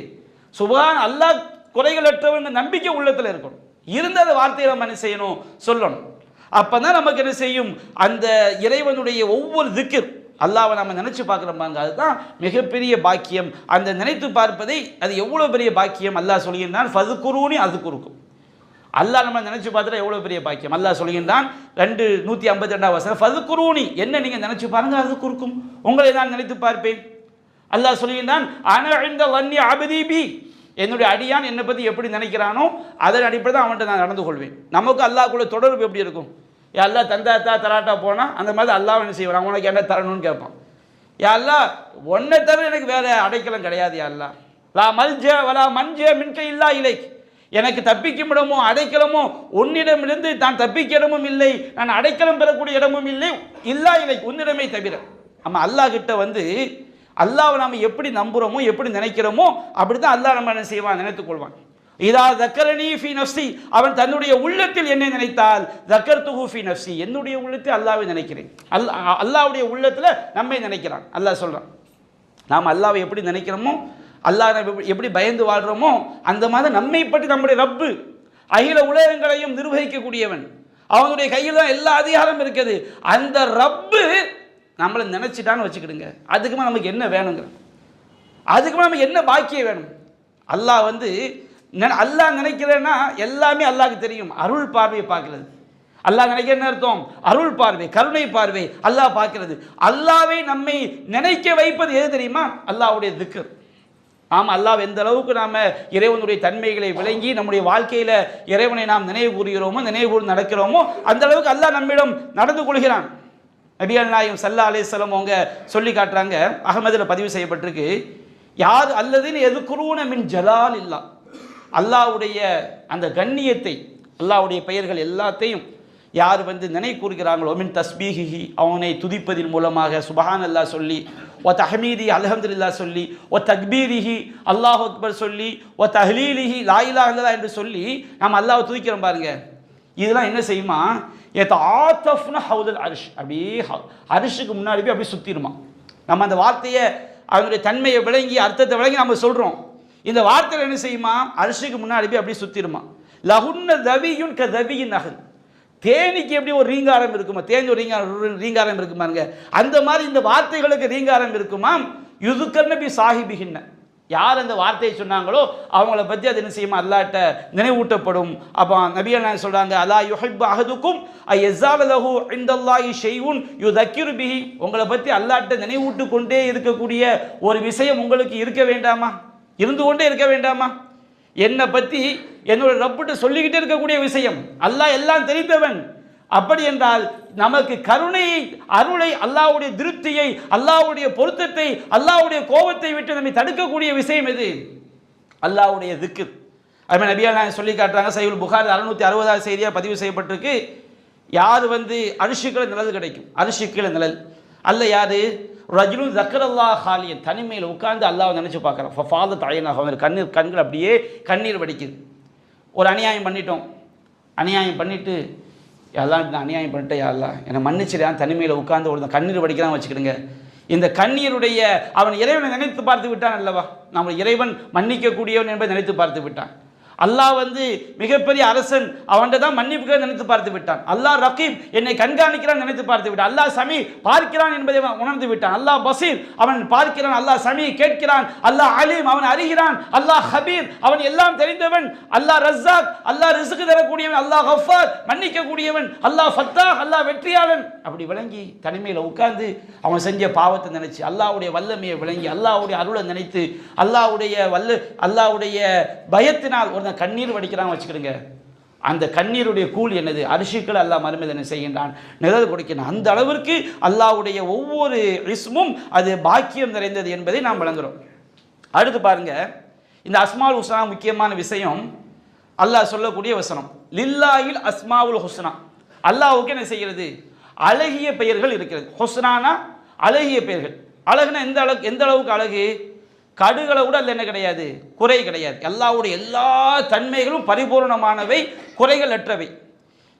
சுப்ஹான் அல்லாஹ் குறைகளற்றவன் நம்பிக்கை உள்ளத்தில் இருக்கணும். இருந்த அந்த வார்த்தையை நம்ம என்ன செய்யணும்? சொல்லணும். அப்பதான் நமக்கு என்ன செய்யும்? அந்த இறைவனுடைய ஒவ்வொரு திக்ர் அல்லாஹ்வை நம்ம நினைச்சு பார்க்குறோம் பாருங்க, அதுதான் மிகப்பெரிய பாக்கியம். அந்த நினைத்து பார்ப்பதை அது எவ்வளோ பெரிய பாக்கியம். அல்லாஹ் சொல்கின்றான், ஃபதுகுரூனி அதுகுருக்கும். அல்லாஹ் நம்ம நினைச்சு பார்த்துட்டா எவ்வளோ பெரிய பாக்கியம். அல்லாஹ் சொல்கின்றான் 152 வசனம், ஃபதுகுரூனி, என்ன நீங்கள் நினைச்சு பாருங்க, அது குறுக்கும், உங்களை நான் நினைத்து பார்ப்பேன். அல்லாஹ் சொல்கின்றான், அன இன்த வன்னி அபதி பி, என்னுடைய அடியான் என்னை பற்றி எப்படி நினைக்கிறானோ அதன் அடிப்படையில் தான் அவன்கிட்ட நான் நடந்து கொள்வேன். நமக்கு அல்லாஹ்க்குள்ள தொடர்பு எப்படி இருக்கும்? அல்லாஹ் தந்தாத்தா தராட்டா போனால் அந்த மாதிரி அல்லாஹ் என்ன செய்வான்? உனக்கு என்ன தரணும்னு கேட்பான். அல்லாஹ் ஒன்றை தவிர எனக்கு வேற அடைக்கலம் கிடையாது. அல்லாஹ் லா மல்ஜ வலா மன்ஜ மின்க இல்லா இலைக், எனக்கு தப்பிக்கும் இடமோ அடைக்கலமோ உன்னிடமிருந்து தான் தப்பிக்க இடமும் இல்லை, நான் அடைக்கலம் பெறக்கூடிய இடமும் இல்லை, இல்லா இலை, உன்னிடமே தவிர. நம்ம அல்லாஹ் கிட்ட வந்து அல்லாஹ்வை நாம் எப்படி நம்புகிறோமோ எப்படி நினைக்கிறோமோ அப்படி தான் அல்லாஹ் நம்ம என்ன செய்வான்? நினைத்துக் கொள்வான். இதா தக்கரணி ஃபி நஃப்ஸி, அவன் தன்னுடைய உள்ளத்தில் என்னை நினைத்தால் தக்கர்துஹு ஃபி நஃப்ஸி, என்னுடைய உள்ளத்தில் அல்லாஹ்வை நினைக்கிறேன். அல்லாஹ்வுடைய உள்ளத்தில் நம்மை நினைக்கிறான். அல்லாஹ் சொல்கிறான், நாம் அல்லாஹ்வை எப்படி நினைக்கிறோமோ அல்லாஹ் எப்படி பயந்து வாழ்கிறோமோ அந்த மாதிரி நம்மை பற்றி நம்முடைய ரப்பு அகில உலகங்களையும் நிர்வகிக்கக்கூடியவன், அவனுடைய கையில் தான் எல்லா அதிகாரம் இருக்குது. அந்த ரப்பு நம்மளை நினைச்சிட்டான்னு வச்சுக்கிடுங்க, அதுக்குமே நமக்கு என்ன வேணுங்க? அதுக்குமே நமக்கு என்ன பாக்கியம் வேணும்? அல்லாஹ் வந்து அல்லாஹ் நினைக்கிறேன்னா எல்லாமே அல்லாஹ்க்கு தெரியும். அருள் பார்வையை பார்க்கிறது. அல்லாஹ் நினைக்கிற என்ன அர்த்தம்? அருள் பார்வை, கருணை பார்வை அல்லாஹ் பார்க்கிறது. அல்லாஹ்வை நம்மை நினைக்க வைப்பது எது தெரியுமா? அல்லாஹ்வுடைய திக்ர். ஆமாம், அல்லாஹ் எந்த அளவுக்கு நாம் இறைவனுடைய தன்மைகளை விளங்கி நம்முடைய வாழ்க்கையில் இறைவனை நாம் நினைவு கூறுகிறோமோ நினைவு கூர்ந்து நடக்கிறோமோ அந்த அளவுக்கு அல்லாஹ் நம்மிடம் நடந்து கொள்கிறான். நபிகள் நாயகம் ஸல்லல்லாஹு அலைஹி வஸல்லம் அவங்க சொல்லி காட்டுறாங்க, அஹ்மதில் பதிவு செய்யப்பட்டிருக்கு, யார் அல்லதுன்னு எதுக்குறூன மின் ஜலால் இல்லா, அல்லாஹ்வுடைய அந்த கண்ணியத்தை அல்லாஹ்வுடைய பெயர்கள் எல்லாத்தையும் யார் வந்து நினைவு கூறுகிறாங்களோ, மின் தஸ்பீஹி, அவனை துதிப்பதின் மூலமாக சுப்ஹானல்லாஹ் சொல்லி, ஒ தஹ்மீதி அல்ஹம்துலில்லாஹ் சொல்லி, ஒ தக்பீரிஹி அல்லாஹு அக்பர் சொல்லி, ஒ தஹ்லீலிஹி லா இலாஹ இல்லல்லாஹ் என்று சொல்லி நாம் அல்லாஹ்வை துதிக்கிறோம் பாருங்க. இதெல்லாம் என்ன செய்யுமா? ஆத்தஃப்னா ஹவுதல் அரிஷ், அப்படியே அரிஷுக்கு முன்னாடி போய் அப்படியே சுற்றிடுமா. நம்ம அந்த வார்த்தையை அதனுடைய தன்மையை விளங்கி அர்த்தத்தை விளங்கி நம்ம சொல்கிறோம். இந்த வார்த்தையில் என்ன செய்யுமா? அரிஷுக்கு முன்னாடி போய் அப்படியே சுற்றிடுமா. லஹுன்ன தவியுன் க தவியின் நகல், தேனிக்கு எப்படி ஒரு ரீங்காரம் இருக்குமா? தேனி ஒரு ரீங்காரம் இருக்குமாங்க, அந்த மாதிரி இந்த வார்த்தைகளுக்கு ரீங்காரம் இருக்குமா. யுதுக்கர் நபி சாஹிபிகின்ன, யார் அந்த வார்த்தையை சொன்னாங்களோ அவங்கள பற்றி அது என்ன செய்யுமா? அல்லாஹ்ட்ட நினைவூட்டப்படும். அப்போ நபிகள் நாயகம் சொல்கிறாங்க, அல்லா யுஹிப்பு அஹதுக்கும் ஐயஸால லஹு இன்தல்லாஹி ஷைஉன் யுதக்கிரு பிஹி, உங்களை பற்றி அல்லாஹ்ட்ட நினைவூட்டு கொண்டே இருக்கக்கூடிய ஒரு விஷயம் உங்களுக்கு இருக்க வேண்டாமா? இருந்து கொண்டே இருக்க வேண்டாமா? என்னை பற்றி என்னோட ரப்பிட்டு சொல்லிக்கிட்டே இருக்கக்கூடிய விஷயம். அல்லாஹ் எல்லாம் தெரிந்தவன். அப்படி என்றால் நமக்கு கருணையை, அருளை, அல்லாஹ்வுடைய திருப்தியை, அல்லாஹ்வுடைய பொருத்தத்தை, அல்லாஹ்வுடைய கோபத்தை விட்டு நம்மை தடுக்கக்கூடிய விஷயம் எது? அல்லாஹ்வுடைய திக்ர். அதுமாதிரி நபிகள் நாயகம் சொல்லி காட்டுறாங்க, சஹீஹுல் புகாரி 660 செய்தியாக பதிவு செய்யப்பட்டிருக்கு, யார் வந்து அரிசிக்குள்ள நிழல் கிடைக்கும், அரிசிக்குள்ள நிழல் அல்ல யாரு? ரஜுலுன் ஸக்கரல்லாஹ் ஹாலியன், தனிமையில் உட்கார்ந்து அல்லாஹ்வை நினைச்சு பார்க்குறான். ஃபாதத் அய்னாஹு, அவர் கண்கள் அப்படியே கண்ணீர் வடிக்குது. ஒரு அநியாயம் பண்ணிட்டோம், அநியாயம் பண்ணிட்டு எல்லாம் நான் அநியாயம் பண்ணிட்டேன், யாரெல்லாம் என்னை மன்னிச்சிடான், தனிமையில் உட்கார்ந்து ஒரு கண்ணீர் வடிக்கிறான் வச்சுக்கிடுங்க. இந்த கண்ணீருடைய அவன் இறைவனை நினைத்து பார்த்து விட்டான் அல்லவா? நம்ம இறைவன் மன்னிக்கக்கூடியவன் என்பதை நினைத்து பார்த்து விட்டான். அல்லாஹ் மிகப்பெரிய அரசன், அவன்கிட்ட தான் மன்னிப்புகளை நினைத்து பார்த்து விட்டான். அல்லாஹ் ரகீப், என்னை கண்காணிக்கிறான் நினைத்து பார்த்து விட்டான். அல்லாஹ் சமீ, பார்க்கிறான் என்பதை உணர்ந்து விட்டான். அல்லாஹ் பசீர், அவன் பார்க்கிறான். அல்லாஹ் சமீ, கேட்கிறான். அல்லாஹ் அலீம், அவன் அறிகிறான். அல்லாஹ் ஹபீர், அவன் எல்லாம் தெரிந்தவன். அல்லாஹ் ரஸாக், அல்லாஹ் ரிஸ்க் தரக்கூடியவன். அல்லாஹ் கஃபார், மன்னிக்க கூடியவன். அல்லாஹ் ஃபத்தாஹ், அல்லாஹ் வெற்றியாளன். அப்படி விளங்கி தனிமையில் உட்கார்ந்து அவன் செஞ்ச பாவத்தை நினைச்சு அல்லாஹ்வுடைய வல்லமையை விளங்கி அல்லாஹ்வுடைய அருளை நினைத்து அல்லாஹ்வுடைய பயத்தினால் ஒரு கண்ணீர் வடிக்கிறான் வச்சுக்கிடுங்க. அந்த கண்ணீருடைய கூலி என்னது? அரிசிக்கள் அல்லாஹ் மறுமையில் என்ன செய்கின்றான்? நிழல் கொடுக்கிறான். அந்த அளவிற்கு அல்லாஹ்வுடைய ஒவ்வொரு இஸ்மும் அது பாக்கியம் நிறைந்தது என்பதை நாம் வழங்குறோம். அடுத்து பாருங்க, இந்த அஸ்மாவுல் ஹுஸ்னா முக்கியமான விஷயம். அல்லாஹ் சொல்லக்கூடிய வசனம், லில்லாஹில் அஸ்மாவுல் ஹுஸ்னா. அல்லாஹ்வுக்கு என்ன செய்கிறது? அழகிய பெயர்கள் இருக்கிறது. ஹுஸ்னானா அழகிய பெயர்கள். அழகுனா எந்த அளவுக்கு அழகு? கடுகளை கூட அதில் என்ன கிடையாது, குறை கிடையாது. அல்லாஹ்வுடைய எல்லா தன்மைகளும் பரிபூர்ணமானவை, குறைகள் அற்றவை.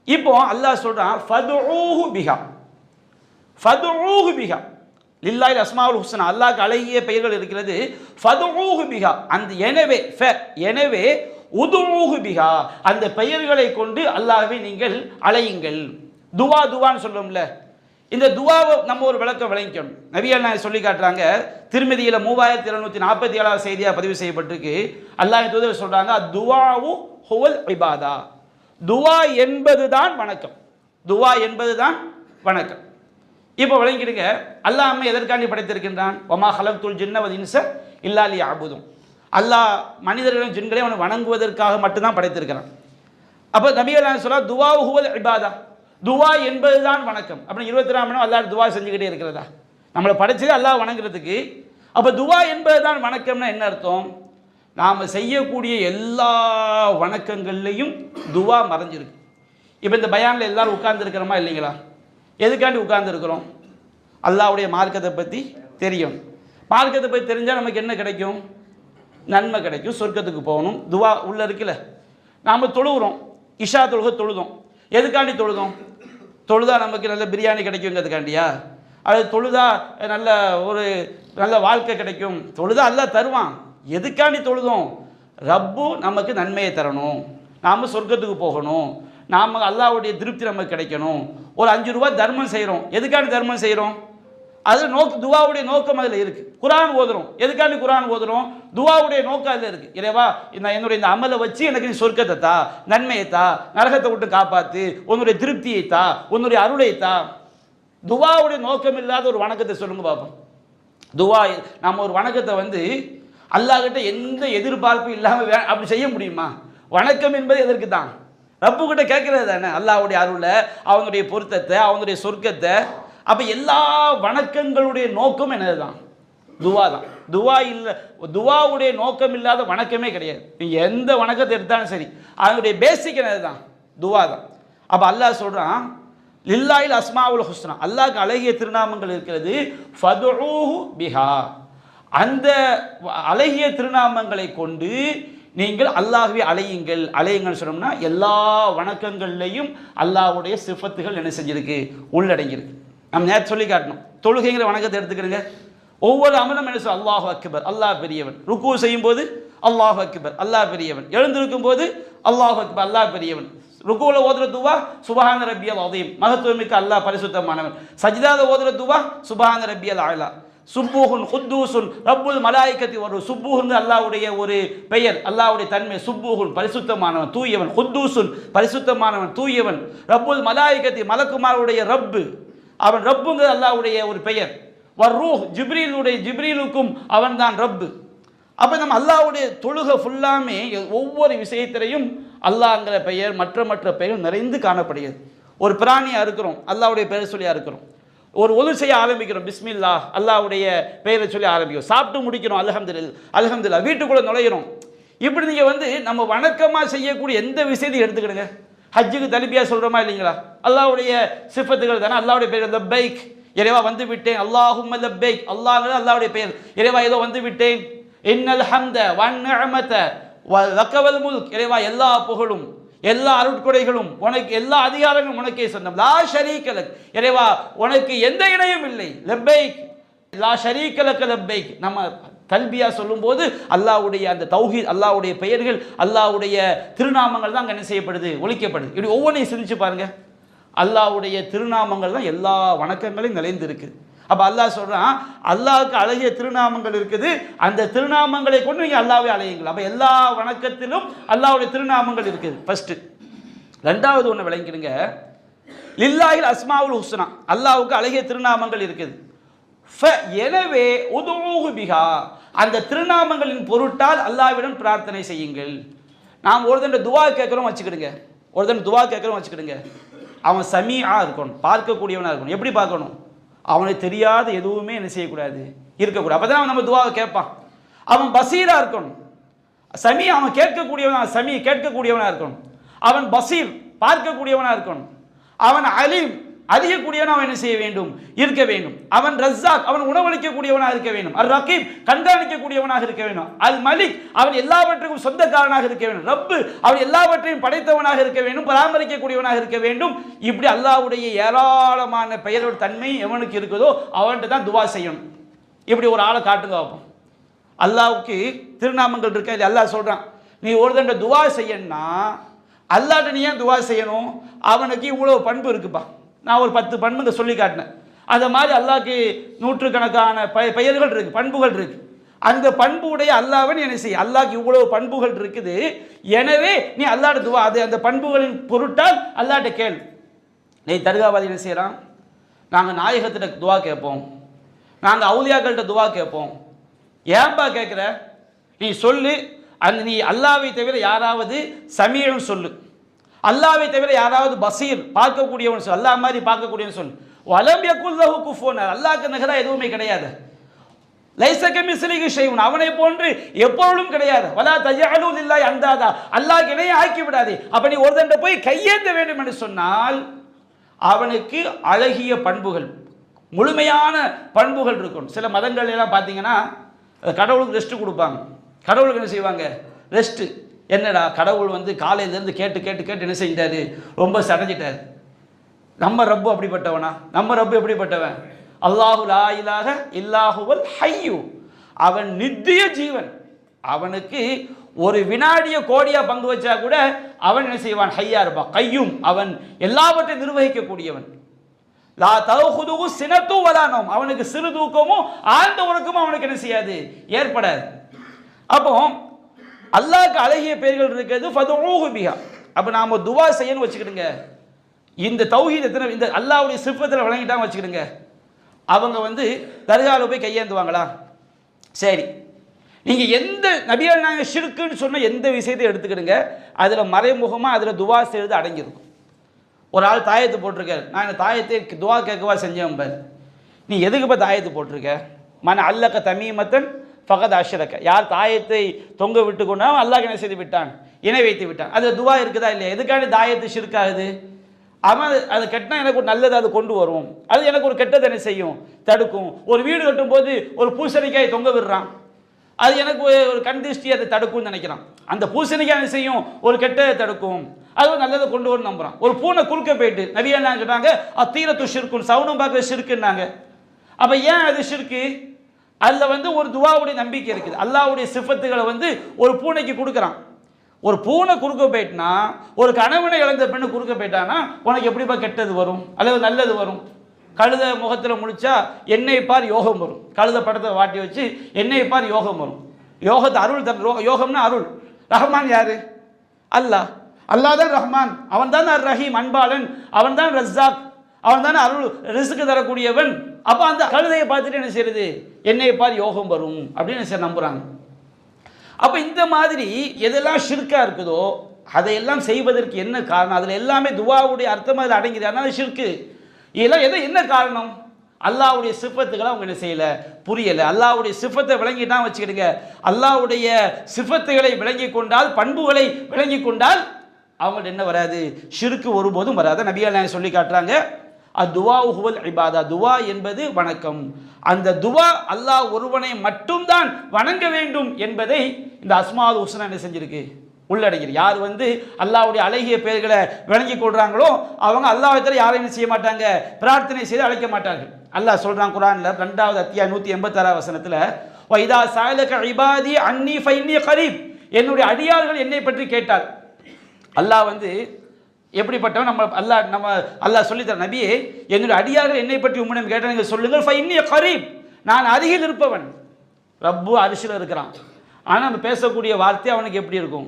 இப்போ அல்லாஹ் சொல்றான், ஃபதுஊஹு பிஹா, ஃபதுஊஹு பிஹா, லில்லாஹில் அஸ்மாவுல் ஹுஸ்னா. அல்லாஹ்க்கு அழகிய பெயர்கள் இருக்கிறது. ஃபதுஊஹு பிஹா, அந்த எனவே உதுஊஹு பிஹா, அந்த பெயர்களை கொண்டு அல்லாஹ்வை நீங்கள் அழையுங்கள். துவான்னு சொல்லுவோம்ல, இந்த துவாவை நம்ம ஒரு விளக்கம் விளங்கிக்கணும். நபிகள் நாயகம் சொல்லி காட்டுறாங்க, திருமதியில் 3747 செய்தியாக பதிவு செய்யப்பட்டிருக்கு. அல்லாஹ் தூதர் சொல்றாங்க, துவாவு ஹுவல் இபாதா, துவா என்பதுதான் வணக்கம், துவா என்பதுதான் வணக்கம். இப்போ விளங்கிடுங்க, அல்லாஹ் அம்மை எதற்காண்டி படைத்திருக்கின்றான்? வமா ஹலக்துல் ஜின்ன வல் இன்ஸ இல்லா லியஅபுதுன். அல்லாஹ் மனிதர்களும் ஜின்களை அவனை வணங்குவதற்காக மட்டும்தான் படைத்திருக்கிறான். அப்போ நபிகள் நாயகம் சொல்றாங்க, துவாவு ஹுவல் இபாதா, துவா என்பதுதான் வணக்கம். அப்படின்னு 24 மணி நேரம் அல்லாஹ் துவா செஞ்சுக்கிட்டே இருக்கிறதா? நம்மளை படைச்சது அல்லாஹ் வணங்குறதுக்கு. அப்போ துவா என்பதுதான் வணக்கம்னா என்ன அர்த்தம்? நாம் செய்யக்கூடிய எல்லா வணக்கங்கள்லையும் துவா மறைஞ்சிருக்கு. இப்போ இந்த பயானில் எல்லாரும் உட்கார்ந்துருக்கிறோமா இல்லைங்களா? எதுக்காண்டி உட்கார்ந்துருக்கிறோம்? அல்லாஹ்வுடைய மார்க்கத்தை பற்றி தெரியும். மார்க்கத்தை பற்றி தெரிஞ்சால் நமக்கு என்ன கிடைக்கும்? நன்மை கிடைக்கும், சொர்க்கத்துக்கு போகணும். துவா உள்ளே இருக்குல்ல. நாம் தொழுகிறோம், இஷா தொழுகை தொழுதோம். எதுக்காண்டி தொழுதோம்? தொழுதா நமக்கு நல்ல பிரியாணி கிடைக்குங்கிறதுக்காண்டியா? அது தொழுதா நல்ல வாழ்க்கை கிடைக்கும்? தொழுதா அல்லாஹ் தருவான். எதுக்காண்டி தொழுதோம்? ரப்பு நமக்கு நன்மையை தரணும், நாம் சொர்க்கத்துக்கு போகணும், நாம் அல்லாஹ்வுடைய திருப்தி நமக்கு கிடைக்கணும். ஒரு 5 ரூபா தர்மம் செய்கிறோம். எதுக்காண்டி தர்மம் செய்கிறோம்? அது துவாவுடைய நோக்கம் அதில் இருக்குது. குரான் ஓதுறோம். எதுக்காண்டி குரான் ஓதுறோம்? துவாவுடைய நோக்கம் அதில் இருக்குது. இறைவா, என்னுடைய இந்த அமலை வச்சு எனக்கு நீ சொர்க்கத்தை தா, நன்மையை தா, நரகத்தை விட்டு காப்பாற்று, உன்னுடைய திருப்தியை தா, உன்னுடைய அருளை தா. துவாவுடைய நோக்கம் இல்லாத ஒரு வணக்கத்தை சொல்லுங்க பார்ப்போம். துவா, நம்ம ஒரு வணக்கத்தை அல்லாஹ்கிட்ட எந்த எதிர்பார்ப்பும் இல்லாமல் அப்படி செய்ய முடியுமா? வணக்கம் என்பது எதற்கு தான்? ரப்புக்கிட்ட கேட்கறது தானே, அல்லாஹ்வுடைய அருளை, அவனுடைய பொருத்தத்தை, அவனுடைய சொர்க்கத்தை. அப்போ எல்லா வணக்கங்களுடைய நோக்கம் என்னது தான்? துவா தான். துவா இல்லை, துவாவுடைய நோக்கம் இல்லாத வணக்கமே கிடையாது. நீங்கள் எந்த வணக்கத்தை எடுத்தாலும் சரி, அதனுடைய பேசிக் என்னது தான்? துவா தான். அப்போ அல்லாஹ் சொல்கிறான், லில்லாஹில் அஸ்மாவுல் ஹுஸ்னா, அல்லாஹ்க்கு அழகிய திருநாமங்கள் இருக்கிறது. ஃபதுஊஹு பிஹா, அந்த அழகிய திருநாமங்களை கொண்டு நீங்கள் அல்லாஹ்வை அழையுங்கள் சொன்னோம்னா எல்லா வணக்கங்கள்லையும் அல்லாஹ்வுடைய சிஃபத்துகள் என்ன செஞ்சிருக்கு? உள்ளடங்கியிருக்கு. நம்ம நேற்று சொல்லி காட்டணும். தொழுகைங்கிற வணக்கத்தை எடுத்துக்கிறங்க. ஒவ்வொரு அமலும் என்ன சொல்ல? அல்லாஹு அக்பர், அல்லாஹ் பெரியவன். ருக்கு செய்யும் போது அல்லாஹு அக்பர், அல்லாஹ் பெரியவன். எழுந்திருக்கும் போது அல்லாஹு அக்பர், அல்லாஹ் பெரியவன். ருக்குல ஓதுற துவா சுபஹான ரப்பியல் அதீம், மகத்துவமிக்க அல்லாஹ் பரிசுத்தமானவன். சஜ்தால ஓதுற துவா சுபஹான ரப்பியல் அலா. சுப்பூஹுன் குத்தூசுன் ரப்புல் மலாயிகத்தி வரு. சுப்பூஹுன் அல்லாஹ்வுடைய ஒரு பெயர், அல்லாஹ்வுடைய தன்மை. சுப்பூஹுன் பரிசுத்தமானவன், தூயவன். குத்தூசுன் பரிசுத்தமானவன், தூயவன். ரப்புல் மலாயிகத்தி மலக்குமாருடைய ரப்பு, அவன் ரப்புங்கிறது அல்லாஹ்வுடைய ஒரு பெயர். வர்ரூஹ் ஜிப்ரீலுக்கும் அவன் தான் ரப்பு. அப்போ நம்ம அல்லாஹ்வுடைய தொழுகை ஃபுல்லாமே ஒவ்வொரு விஷயத்திலையும் அல்லாஹ்ங்கிற பெயர் மற்ற பெயர் நிறைந்து காணப்படுகிறது. ஒரு பிராணியாக இருக்கிறோம், அல்லாஹ்வுடைய பெயர் சொல்லி இருக்கிறோம். ஒரு ஒது செய்ய ஆரம்பிக்கிறோம், பிஸ்மில்லாஹ், அல்லாஹ்வுடைய பெயரை சொல்லி ஆரம்பிக்கிறோம். சாப்பிட்டு முடிக்கிறோம், அல்ஹம்துலில்லாஹ். வீட்டுக்குள்ளே நுழையிறோம். இப்படி நீங்கள் நம்ம வணக்கமாக செய்யக்கூடிய எந்த விஷயத்தையும் எடுத்துக்கிடுங்க. ஹஜ்ஜுக்கு தலிபியா சொல்கிறோமா இல்லைங்களா? அல்லாஹ்வுடைய சிஃபத்துகள் தானே, அல்லாஹ்வுடைய பெயர். லப்பைக், இறைவா வந்து விட்டேன். அல்லாஹும்ம லப்பைக், அல்லாஹ்ங்கிறது அல்லாஹ்வுடைய பெயர். இறைவா ஏதோ வந்து விட்டேன். இன்னல் ஹம்த வன் நிஅமத வ லக்கவல் முல்க், இறைவா எல்லா புகழும் எல்லா அருட்கொடைகளும் உனக்கு, எல்லா அதிகாரங்களும் உனக்கே சொந்தம். லா ஷரீக லக், இறைவா உனக்கு எந்த இணையும் இல்லை. லப்பைக் லா ஷரீக லக் லப்பைக். நம்ம தல்பியா சொல்லும்போது அல்லாஹ்வுடைய அந்த தௌஹீத், அல்லாஹ்வுடைய பெயர்கள், அல்லாஹ்வுடைய திருநாமங்கள் தான் அங்கே என்ன செய்யப்படுது, ஒலிக்கப்படுது. இப்படி ஒவ்வொன்றையும் சிந்திச்சு பாருங்க. அல்லாஹ்வுடைய திருநாமங்கள் தான் எல்லா வணக்கங்களையும் நிறைந்து இருக்குது. அப்போ அல்லாஹ் சொல்றான், அல்லாஹ்வுக்கு அழகிய திருநாமங்கள் இருக்குது, அந்த திருநாமங்களை கொண்டு நீங்கள் அல்லாஹ்வை அழையுங்கள். அப்போ எல்லா வணக்கத்திலும் அல்லாஹ்வுடைய திருநாமங்கள் இருக்குது. ஃபர்ஸ்ட். ரெண்டாவது ஒன்று விளங்கிடுங்க, லில்லாஹில் அஸ்மாவுல் ஹுஸ்னா, அல்லாஹ்வுக்கு அழகிய திருநாமங்கள் இருக்குது. எனவே உதுஊஹு பிஹா, அந்த திருநாமங்களின் பொருட்டால் அல்லாஹ்விடம் பிரார்த்தனை செய்யுங்கள். நாம் ஒருத்தன் துவா கேட்குறோம் வச்சுக்கிடுங்க, ஒருத்தன் துவா கேட்குறோம் வச்சுக்கிடுங்க, அவன் சமீஆ இருக்கணும், பார்க்கக்கூடியவனாக இருக்கணும். எப்படி பார்க்கணும்? அவனுக்கு தெரியாத எதுவுமே என்ன செய்யக்கூடாது, இருக்கக்கூடாது. அப்போ தான் நம்ம துவாவை கேட்பான். அவன் பசீராக இருக்கணும். சமீ, அவன் கேட்கக்கூடியவனாக, சமீ கேட்கக்கூடியவனாக இருக்கணும். அவன் பசீர் பார்க்கக்கூடியவனாக இருக்கணும். அவன் அலீம் அறியக்கூடியவன் அவன் என்ன செய்ய வேண்டும், இருக்க வேண்டும். அவன் ரஸாக், அவன் உணவளிக்கக்கூடியவனாக இருக்க வேண்டும். அல் ரகீப், கண்காணிக்கக்கூடியவனாக இருக்க வேண்டும். அல் மலிக், அவன் எல்லாவற்றுக்கும் சொந்தக்காரனாக இருக்க வேண்டும். ரப்பு, அவன் எல்லாவற்றையும் படைத்தவனாக இருக்க வேண்டும், பராமரிக்கக்கூடியவனாக இருக்க வேண்டும். இப்படி அல்லாஹ்வுடைய ஏராளமான பெயரோட தன்மை எவனுக்கு இருக்குதோ அவன்கிட்ட தான் துவா செய்யணும். இப்படி ஒரு ஆளை காட்டுங்க பார்ப்போம். அல்லாஹ்வுக்கு திருநாமங்கள் இருக்கா? அல்லாஹ் சொல்றான், நீ ஒருத்தண்ட துவா செய்யணும்னா அல்லாஹ்ட்ட நீ ஏன் துவா செய்யணும்? அவனுக்கு இவ்வளோ பண்பு இருக்குப்பா. நான் ஒரு 10 பண்புங்க சொல்லி காட்டினேன். அந்த மாதிரி அல்லாஹ்க்கு நூற்றுக்கணக்கான பெயர்கள் இருக்கு, பண்புகள் இருக்கு. அந்த பண்புடைய அல்லாஹ்வை என்ன செய்ய, அல்லாஹ்க்கு இவ்வளவு பண்புகள் இருக்குது, எனவே நீ அல்லாஹ்ட்ட துவா, அது அந்த பண்புகளின் பொருட்டால் அல்லாஹ்ட்ட கேள். நீ தர்காவாதி என்ன செய்யறான், நாங்கள் நாயகத்திட்ட துவா கேட்போம், நாங்கள் அவுலியாக்கள்கிட்ட துவா கேட்போம். ஏன்பா கேட்குற? நீ சொல்லு, அந்த நீ அல்லாஹ்வை தவிர யாராவது சமீஅன் சொல்லு, அல்லாஹ்வை தவிர யாராவது பசீர் பார்க்கக்கூடியவன் சொல், அல்லாஹ் மாதிரி பார்க்கக்கூடியவன் சொல். வலம் யகுல் லஹு குஃபுவன், அல்லாஹ்க்கு நிகராக எதுவுமே கிடையாது. லைஸ கமிஸ்லிஹி ஷைஉன், அவனை போன்று எப்பொழுதும் கிடையாது. வலா தஜஅலு லில்லாஹி அந்தாதா, அல்லாஹ்க்கு இணையை ஆக்கி விடாதே. அப்ப நீ ஒருத்தன்ட்ட போய் கையேந்த வேண்டும் என்று சொன்னால் அவனுக்கு அழகிய பண்புகள், முழுமையான பண்புகள் இருக்கும். சில மதங்கள் எல்லாம் பார்த்தீங்கன்னா கடவுளுக்கு ரெஸ்ட் கொடுப்பாங்க. கடவுளுக்கு என்ன செய்வாங்க, ரெஸ்ட். என்னடா, கடவுள் வந்து காலையிலேருந்து கேட்டு கேட்டு கேட்டு என்ன செஞ்சிட்டாரு, ரொம்ப சடைஞ்சிட்டார். நம்ம ரப்பு அப்படிப்பட்டவனா? நம்ம ரப்பு எப்படிப்பட்டவன்? அல்லாஹு லா இலாஹ இல்லாஹுவல் ஹய்யு, அவன் நித்திய ஜீவன். அவனுக்கு ஒரு வினாடிய கோடியா பங்கு வச்சா கூட அவன் என்ன செய்வான், ஹய்யா இருப்பான். கையும், அவன் எல்லாவற்றையும் நிர்வகிக்கக்கூடியவன். லா தௌஹுதுஹு சினத்து வலா நௌம், அவனுக்கு சிறு தூக்கமும் ஆழ்ந்த உறக்கமும் அவனுக்கு என்ன செய்யாது, ஏற்படாது. அப்போ அல்லாஹ்க்கு அழகிய பெயர்கள் இருக்கிறது, ஃபதுஊஹு பிஹா. அப்போ நாம துவா செய்யணும் வச்சுக்கிடுங்க. இந்த தௌஹீத் எத்தனை, இந்த அல்லாஹ்வுடைய சிஃபத்தில் விளங்கிட்டாங்க வச்சுக்கிடுங்க. அவங்க வந்து தர்காவில் போய் கையேந்துவாங்களா? சரி, நீங்கள் எந்த நபிகள் நாங்கள் ஷிர்க்குன்னு சொன்ன எந்த விஷயத்தை எடுத்துக்கிடுங்க, அதில் மறைமுகமாக அதில் துவா செய்வது அடங்கியிருக்கும். ஒரு ஆள் தாயத்து போட்டிருக்காரு, நான் இந்த தாயத்தை துவா கேட்கவா செஞ்சேன் பாரு. நீ எதுக்கு இப்போ தாயத்து போட்டிருக்க? மன அல்லக்க தமீமத்தன் ஃபகத் அஷ்ரக, யார் தாயத்தை தொங்க விட்டு கொண்டா அல்லாஹ் என்ன செய்து விட்டான், இணை வைத்து விட்டான். அதில் துவா இருக்குதா இல்லையா? எதுக்காண்டி தாயத்து ஷிர்காகுது? அவன் அதை கட்டினா எனக்கு ஒரு நல்லது அது கொண்டு வரும், அது எனக்கு ஒரு கெட்டதை என்ன செய்யும், தடுக்கும். ஒரு வீடு கட்டும் போது ஒரு பூசணிக்காய் தொங்க விடுறான், அது எனக்கு ஒரு கண் திருஷ்டி அதை தடுக்கும்னு நினைக்கிறான். அந்த பூசணிக்காய் என்ன செய்யும், ஒரு கெட்டதை தடுக்கும், அது ஒரு நல்லதை கொண்டு வரும் நம்புறான். ஒரு பூனை குறுக்க போயிட்டு நபியா என்ன சொன்னாங்க, அத்தீரத்து ஷிர்குன், சவுனம் பார்க்குற ஷிர்க்குன்னாங்க. அப்போ ஏன் அது ஷிர்க்கு? அதில் வந்து ஒரு துவாவுடைய நம்பிக்கை இருக்குது. அல்லாஹ்வுடைய சிஃபத்துகளை வந்து ஒரு பூனைக்கு கொடுக்குறான். ஒரு பூனை குறுக்க போயிட்டுனா, ஒரு கணவனை இழந்த பெண்ணு குறுக்க போயிட்டானா உனக்கு எப்படிப்பா கெட்டது வரும் அல்லது நல்லது வரும்? கழுத முகத்தில் முடிச்சா என்னை பார் யோகம் வரும். கழுத படத்தை வாட்டி வச்சு என்னை பார் யோகம் வரும். யோகத்தை அருள் தர, யோகம்னா அருள். ரஹ்மான் யாரு? அல்லாஹ். அல்லாஹ் தான் ரஹ்மான், அவன் தான் அர் ரஹீம், அன்பாளன், அவன் தான் ரஸாக், அவன் தானே அருள் ரிஸ்க் தரக்கூடியவன். அப்போ அந்த கழுதையை பார்த்துட்டு என்ன செய்யறது, என்னை பார் யோகம் வரும் அப்படின்னு சார் நம்புறாங்க. அப்போ இந்த மாதிரி எதெல்லாம் ஷிர்கா இருக்குதோ அதையெல்லாம் செய்வதற்கு என்ன காரணம்? அதில் எல்லாமே துவாவுடைய அர்த்தம் அதில் அடங்கிது. அதனால ஷிர்கு இதெல்லாம் என்ன காரணம்? அல்லாஹ்வுடைய சிஃபத்துகளை அவங்க என்ன செய்யலை, புரியலை. அல்லாஹ்வுடைய சிஃபத்தை விளங்கிட்டான் வச்சுக்கிடுங்க. அல்லாஹ்வுடைய சிஃபத்துகளை விளங்கி கொண்டால், பண்புகளை விளங்கி கொண்டால் அவங்கள்ட்ட என்ன வராது, ஷிர்கு ஒருபோதும் வராது. நபிகள் நாயகம் சொல்லி காட்டுறாங்க, துவா ஹுவல் இபாதா, துவா என்பது வணக்கம். அந்த துவா அல்லாஹ் ஒருவனை மட்டும்தான் வணங்க வேண்டும் என்பதை இந்த அஸ்மாவுல் ஹுஸ்னா என்ன செஞ்சிருக்கு, உள்ளடங்கிது. யார் வந்து அல்லாஹ்வுடைய அழகிய பெயர்களை விளங்கி கொள்றாங்களோ அவங்க அல்லாஹ்வை தவிர யாரையும் செய்ய மாட்டாங்க, பிரார்த்தனை செய்து அழைக்க மாட்டார்கள். அல்லாஹ் சொல்றான் குர்ஆன்ல 2வது அத்தியாயம் 186 வசனத்தில், வைதா சாலக இபாதி அன்னி ஃபைன்னி கரீப், என்னுடைய அடியார்கள் என்னை பற்றி கேட்டால். அல்லாஹ் வந்து எப்படிப்பட்டவன் அல்லாஹ் சொல்லித்தர, நபியே என்னுடைய அடியார்கள் என்னை பற்றி உம்மிடம் கேட்டால் நீங்கள் சொல்லுங்கள் ஃபைன்னி கரீப், நான் அருகில் இருப்பவன். ரப்பு அரிசியில் இருக்கிறான், ஆனால் நம்ம பேசக்கூடிய வார்த்தை அவனுக்கு எப்படி இருக்கும்?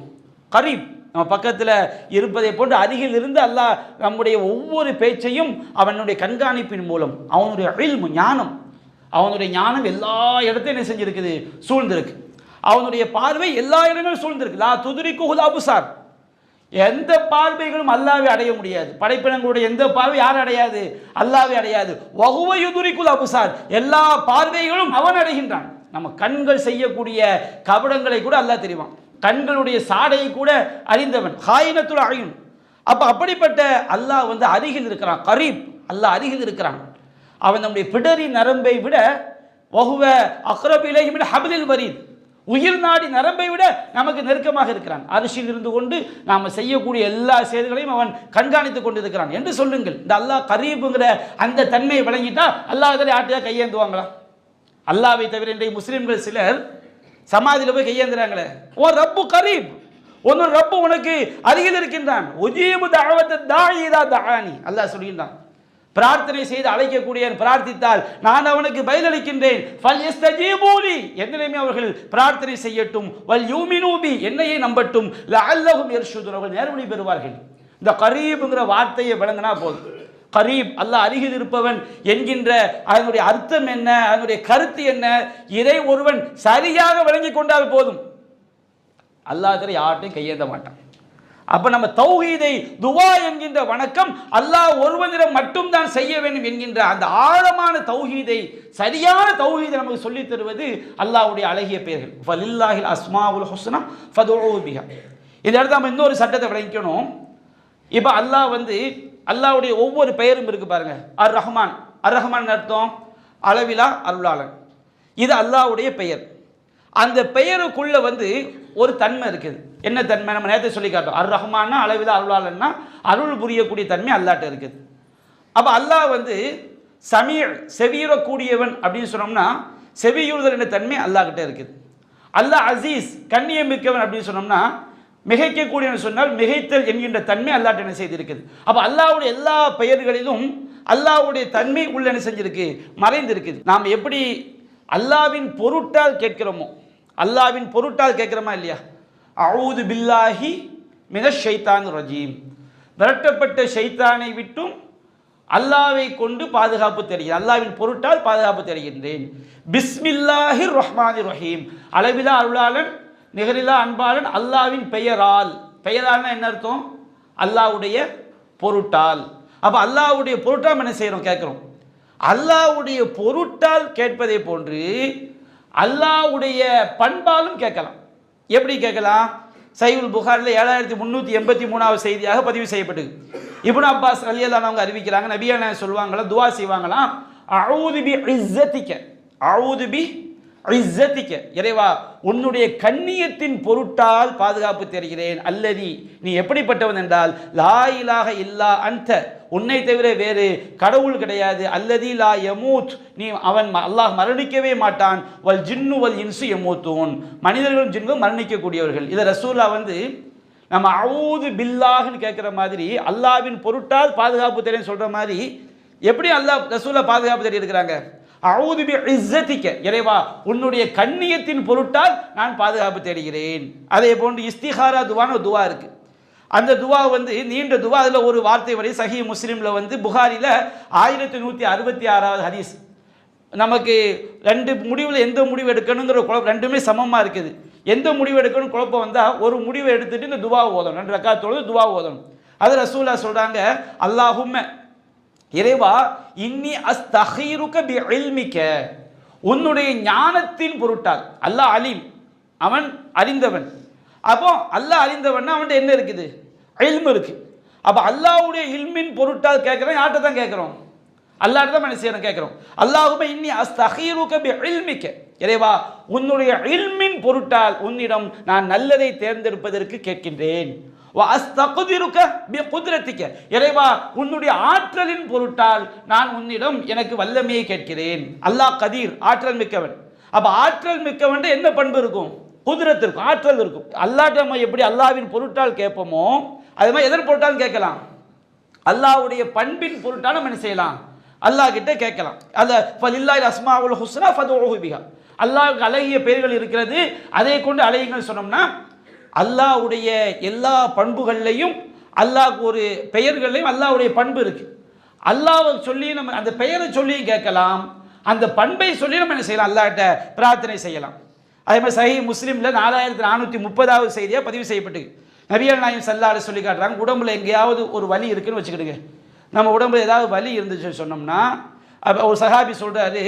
கரீப், நம்ம பக்கத்தில் இருப்பதை போன்று அருகில் இருந்து அல்லாஹ் நம்முடைய ஒவ்வொரு பேச்சையும் அவனுடைய கண்காணிப்பின் மூலம், அவனுடைய இல்மு ஞானம், அவனுடைய ஞானம் எல்லா இடத்தையும் என்ன செஞ்சிருக்குது? சூழ்ந்திருக்கு. அவனுடைய பார்வை எல்லா இடங்களும் சூழ்ந்திருக்கு. லா துதுரிக்குல் அப்சார், எந்த பார்வைகளும் அல்லாஹ்வை அடைய முடியாது. படைப்பினங்களுடைய எந்த பார்வை யார் அடையாது? அல்லாஹ்வை அடையாது. வஹுவ யுதுரிக்குல் அப்சார், எல்லா பார்வைகளும் அவன் அடைகின்றான். நம்ம கண்கள் செய்யக்கூடிய கபடங்களை கூட அல்லாஹ் தெரிவான், கண்களுடைய சாடையை கூட அறிந்தவன். ஹாயினத்துல் அயுன். அப்ப அப்படிப்பட்ட அல்லாஹ் வந்து அருகில் இருக்கிறான். கரீப், அல்லாஹ் அருகில் இருக்கிறான். அவன் நம்முடைய பிடரி நரம்பை விட வஹுவ அக்ரபு இலைஹி மின் ஹப்லில் வரீத், உயிர் நாடி நரம்பை விட நமக்கு நெருக்கமாக இருக்கிறான். அரிசியில் இருந்து கொண்டு நாம் செய்யக்கூடிய எல்லா செயல்களையும் அவன் கண்காணித்துக் கொண்டிருக்கிறான் என்று சொல்லுங்கள். இந்த அல்லாஹ் கரீபுங்கிற அந்த தன்மையை வழங்கிட்டா அல்லாஹ் யார்ட்டையா கையேந்துவாங்களா? அல்லாஹ்வை தவிர இன்றைய முஸ்லிம்கள் சிலர் சமாதியில் போய் கையேந்துறாங்களே. ஓ ரப்பு கரீப், ஒன்னு ரப்பு உனக்கு அருகில் இருக்கின்றான். உஜீபு தஅவத தாஇ இதா தஆனி, அல்லாஹ் சொல்கின்றான், பிரார்த்தனை செய்து அழைக்கக்கூடிய பிரார்த்தித்தால் நான் அவனுக்கு பதிலளிக்கின்றேன். ஃபல் யஸ்தஜீபூலி, என்னையுமே அவர்கள் பிரார்த்தனை செய்யட்டும். வல் யூமினூ பி, என்னையே நம்பட்டும். லஅல்லஹும் யர்ஷுதூன், அவர்கள் நேர்வழி பெறுவார்கள். இந்த கரீப்ங்கிற வார்த்தையை விளங்கினா போதும். கரீப், அல்லாஹ் அருகில் இருப்பவன் என்கின்ற அதனுடைய அர்த்தம் என்ன, அதனுடைய கருத்து என்ன, இதை ஒருவன் சரியாக விளங்கி கொண்டால் போதும், அல்லாஹ் யார்ட்டையும் கையேந்த மாட்டான். அப்ப நம்ம தௌஹீதை, துவா என்கின்ற வணக்கம் அல்லாஹ் ஒருவனிடம் மட்டும்தான் செய்ய வேண்டும் என்கின்ற அந்த ஆழமான தௌஹீதை, சரியான தௌஹீதை நமக்கு சொல்லித் தருவது அல்லாஹ்வுடைய அழகிய பெயர்கள். ஃபலில்லாஹில் அஸ்மாஉல் ஹுஸ்னா ஃபதுஊ பிஹா. இந்த இடத்துல நம்ம இன்னொரு சட்டத்தை விளக்கணும். இப்போ அல்லாஹ் வந்து அல்லாஹ்வுடைய ஒவ்வொரு பெயரும் இருக்கு பாருங்க. அர் ரஹ்மான், அர் ரஹ்மான் அர்த்தம் அளவிலா அருளாளன், இது அல்லாஹ்வுடைய பெயர். அந்த பெயருக்குள்ள வந்து ஒரு தன்மை இருக்குது. என்ன தன்மை? நம்ம நேரத்தை சொல்லி காட்டோம். அர் ரஹ்மான்னா அளவிலா அருளாளன்னா அருள் புரியக்கூடிய தன்மை அல்லாஹ்ட்ட இருக்குது. அப்போ அல்லாஹ் வந்து சமீர், செவியுறக்கூடியவன் அப்படின்னு சொன்னோம்னா செவியுறுதல் என்ற தன்மை அல்லாஹ்கிட்ட இருக்குது. அல்லாஹ் அசீஸ், கண்ணியம் மிக்கவன் அப்படின்னு சொன்னோம்னா மிகைக்கக்கூடியவன் சொன்னால் மிகைத்தல் என்கின்ற தன்மை அல்லாஹ்ட்ட என்ன செய்திருக்குது. அப்போ அல்லாஹ்வுடைய எல்லா பெயர்களிலும் அல்லாஹ்வுடைய தன்மை உள்ள என்ன செஞ்சிருக்கு? மறைந்திருக்குது. நாம் எப்படி அல்லாஹ்வின் பொருட்டால் கேட்கிறோமோ, அல்லாஹ்வின் பொருட்டால் கேட்கிறோமா இல்லையா? அஊது பில்லாஹி மினஷ் ஷைத்தானிர் ரஜீம், விரட்டப்பட்ட ஷைத்தானை விட்டும் அல்லாஹ்வை கொண்டு பாதுகாப்பு தருகிறேன், அல்லாஹ்வின் பொருட்டால் பாதுகாப்பு தருகின்றேன். பிஸ்மில்லாஹிர் ரஹ்மானிர் ரஹீம், அளவிலா அருளாளன் நிகரிலா அன்பாளன் அல்லாஹ்வின் பெயரால். பெயரால்னா என்ன அர்த்தம்? அல்லாஹ்வுடைய பொருட்டால். அப்ப அல்லாஹ்வுடைய பொருட்டால் என்ன செய்யறோம்? கேட்கிறோம். அல்லாஹ்வுடைய பொருட்டால் கேட்பதை போன்று அல்லாஹ்வுடைய பண்பாலும் கேட்கலாம். எப்படி கேட்கலாம்? சஹீஹுல் புகாரில் 7383வது செய்தியாக பதிவு செய்யப்பட்டது. இப்னு அப்பாஸ் ரலியல்லாஹு அன்ஹு அறிவிக்கிறாங்க, நபியான சொல்வாங்களா, துஆ செய்வாங்களாம், அஊது பி இஸ்ஸத்திக, அஊது பி இஸ்ஸத்திக, இறைவா உன்னுடைய கண்ணியத்தின் பொருட்டால் பாதுகாப்பு தருகிறேன். அல்லதி, நீ எப்படிப்பட்டவன் என்றால், லா இலாஹ இல்லா அன்த, உன்னை தவிர வேறு கடவுள் கிடையாது. அல்லதி லா யமூத், நீ அவன் அல்லாஹ் மரணிக்கவே மாட்டான். வல் ஜின்னு வல் இன்சு யமூத்தூன், மனிதர்களும் ஜின்னும் மரணிக்கக்கூடியவர்கள். இதை ரசூலா வந்து நம்ம அஊது பில்லாஹ்னு கேட்குற மாதிரி அல்லாஹ்வின் பொருட்டால் பாதுகாப்பு தரேன்னு சொல்ற மாதிரி எப்படி அல்லாஹ் ரசூலா பாதுகாப்பு தேடி இருக்கிறாங்க? அஊது பி இஸ்ஸத்திக, இறைவா உன்னுடைய கண்ணியத்தின் பொருட்டால் நான் பாதுகாப்பு தேடுகிறேன். அதே போன்று இஸ்திகாரா துவான்னு துவா இருக்கு. அந்த துவா வந்து நீண்ட துவா. அதில் ஒரு வார்த்தை வரை சஹீஹ் முஸ்லிமில் வந்து புகாரில் 1166வது ஹதீஸ். நமக்கு ரெண்டு முடிவில் எந்த முடிவு எடுக்கணுங்கிற குழப்பம், ரெண்டுமே சமமாக இருக்குது. எந்த முடிவு எடுக்கணும் குழப்பம் வந்தால் ஒரு முடிவை எடுத்துட்டு இந்த துவா ஓதணும், 2 ரக்காத்தோடு துவா ஓதணும். அது ரசூலா சொல்கிறாங்க, அல்லாஹும்ம, இறைவா இன்னி அஸ்தஹீருக பி இல்மிக, உன்னுடைய ஞானத்தின் பொருட்டால். அல்லாஹ் அலீம், அவன் அறிந்தவன். அப்போ அல்லாஹ் அறிந்தவன், அவன்கிட்ட என்ன இருக்குது? இல்மு இருக்கு. அப்போ அல்லாஹ்வுடைய இல்மின் பொருட்டால் கேட்குறோம். யார்கிட்ட தான் கேட்குறோம்? அல்லாஹ்ட்ட தான் என்ன செய்யணும்? கேட்குறோம். அல்லாஹும்ம இன்னி அஸ்தஹீருக பி இல்மிக, இறைவா உன்னுடைய இல்மின் பொருட்டால் உன்னிடம் நான் நல்லதை தேர்ந்தெடுப்பதற்கு கேட்கின்றேன். இறைவா உன்னுடைய ஆற்றலின் பொருட்டால் நான் உன்னிடம் எனக்கு வல்லமையை கேட்கிறேன். அல்லாஹ் கதீர், ஆற்றல் மிக்கவன். அப்ப ஆற்றல் மிக்கவன் என்ன பண்பு இருக்கும்? குதிரத்து இருக்கும், ஆற்றல் இருக்கும். அல்லாஹ்ட்ட நம்ம எப்படி அல்லாஹ்வின் பொருட்டால் கேட்போமோ அதே மாதிரி எதன் பொருட்டாலும் கேட்கலாம். அல்லாஹ்வுடைய பண்பின் பொருட்டால் நம்ம என்ன செய்யலாம்? அல்லாஹ் கிட்ட கேட்கலாம். அல்ல ஃபலில்லாஹில் அஸ்மாஉல் ஹுஸ்னா ஃபதுஊஹு பிஹா. அல்லாஹ்வுக்கு அழகிய பெயர்கள் இருக்கிறது, அதை கொண்டு அழையுங்கள் சொன்னோம்னா அல்லாஹ்வுடைய எல்லா பண்புகள்லையும் அல்லாஹ்வுக்கு ஒரு பெயர்களையும் அல்லாஹ்வுடைய பண்பு இருக்கு. அல்லாஹ்வை சொல்லி நம்ம அந்த பெயரை சொல்லி கேட்கலாம், அந்த பண்பை சொல்லி நம்ம என்ன செய்யலாம்? அல்லாஹ்ட்ட பிரார்த்தனை செய்யலாம். அதே மாதிரி சஹீஹ் முஸ்லிம்ல 4430வது செய்தியாக பதிவு செய்யப்பட்டு நபிகள் நாயகம் ஸல்லல்லாஹு அலைஹி சொல்லி காட்டுறாங்க, உடம்புல எங்கேயாவது ஒரு வலி இருக்குன்னு வச்சுக்கிடுங்க. நம்ம உடம்புல ஏதாவது வலி இருந்துச்சுன்னு சொன்னோம்னா ஒரு சஹாபி சொல்றாரு,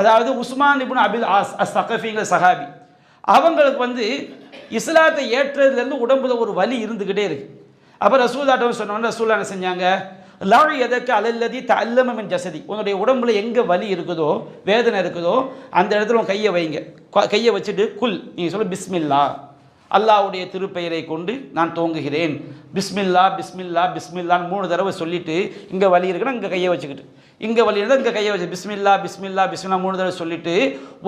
அதாவது உஸ்மான் இப்னு அபில் ஆஸ் அஸ்-ஸகஃபிங்கிற சஹாபி, அவங்களுக்கு இஸ்லாத்தை ஏற்றதுலேருந்து உடம்புல ஒரு வலி இருந்துக்கிட்டே இருக்கு. அப்போ ரசூலுல்லாஹ் சொன்னோன்னு ரசூலுல்லாஹ் என்ன செஞ்சாங்க? லவ் எதற்கு அலல்லதி தஅல்லம மின் ஜஸதி, உன்னுடைய உடம்புல எங்கே வலி இருக்குதோ வேதனை இருக்குதோ அந்த இடத்துல உன் கையை வைங்க. கையை வச்சுட்டு குல், நீங்கள் சொல்ல பிஸ்மில்லா, அல்லாஹ்வுடைய திருப்பெயரை கொண்டு நான் துவங்குகிறேன், பிஸ்மில்லா பிஸ்மில்லா பிஸ்மில்லான்னு 3 தடவை சொல்லிட்டு இங்கே வலி இருக்குன்னா இங்கே கையை வச்சுக்கிட்டு, இங்கே வலி இருந்தால் இங்கே கையை வச்சு பிஸ்மில்லா பிஸ்மில்லா பிஸ்மில்லா 3 தடவை சொல்லிட்டு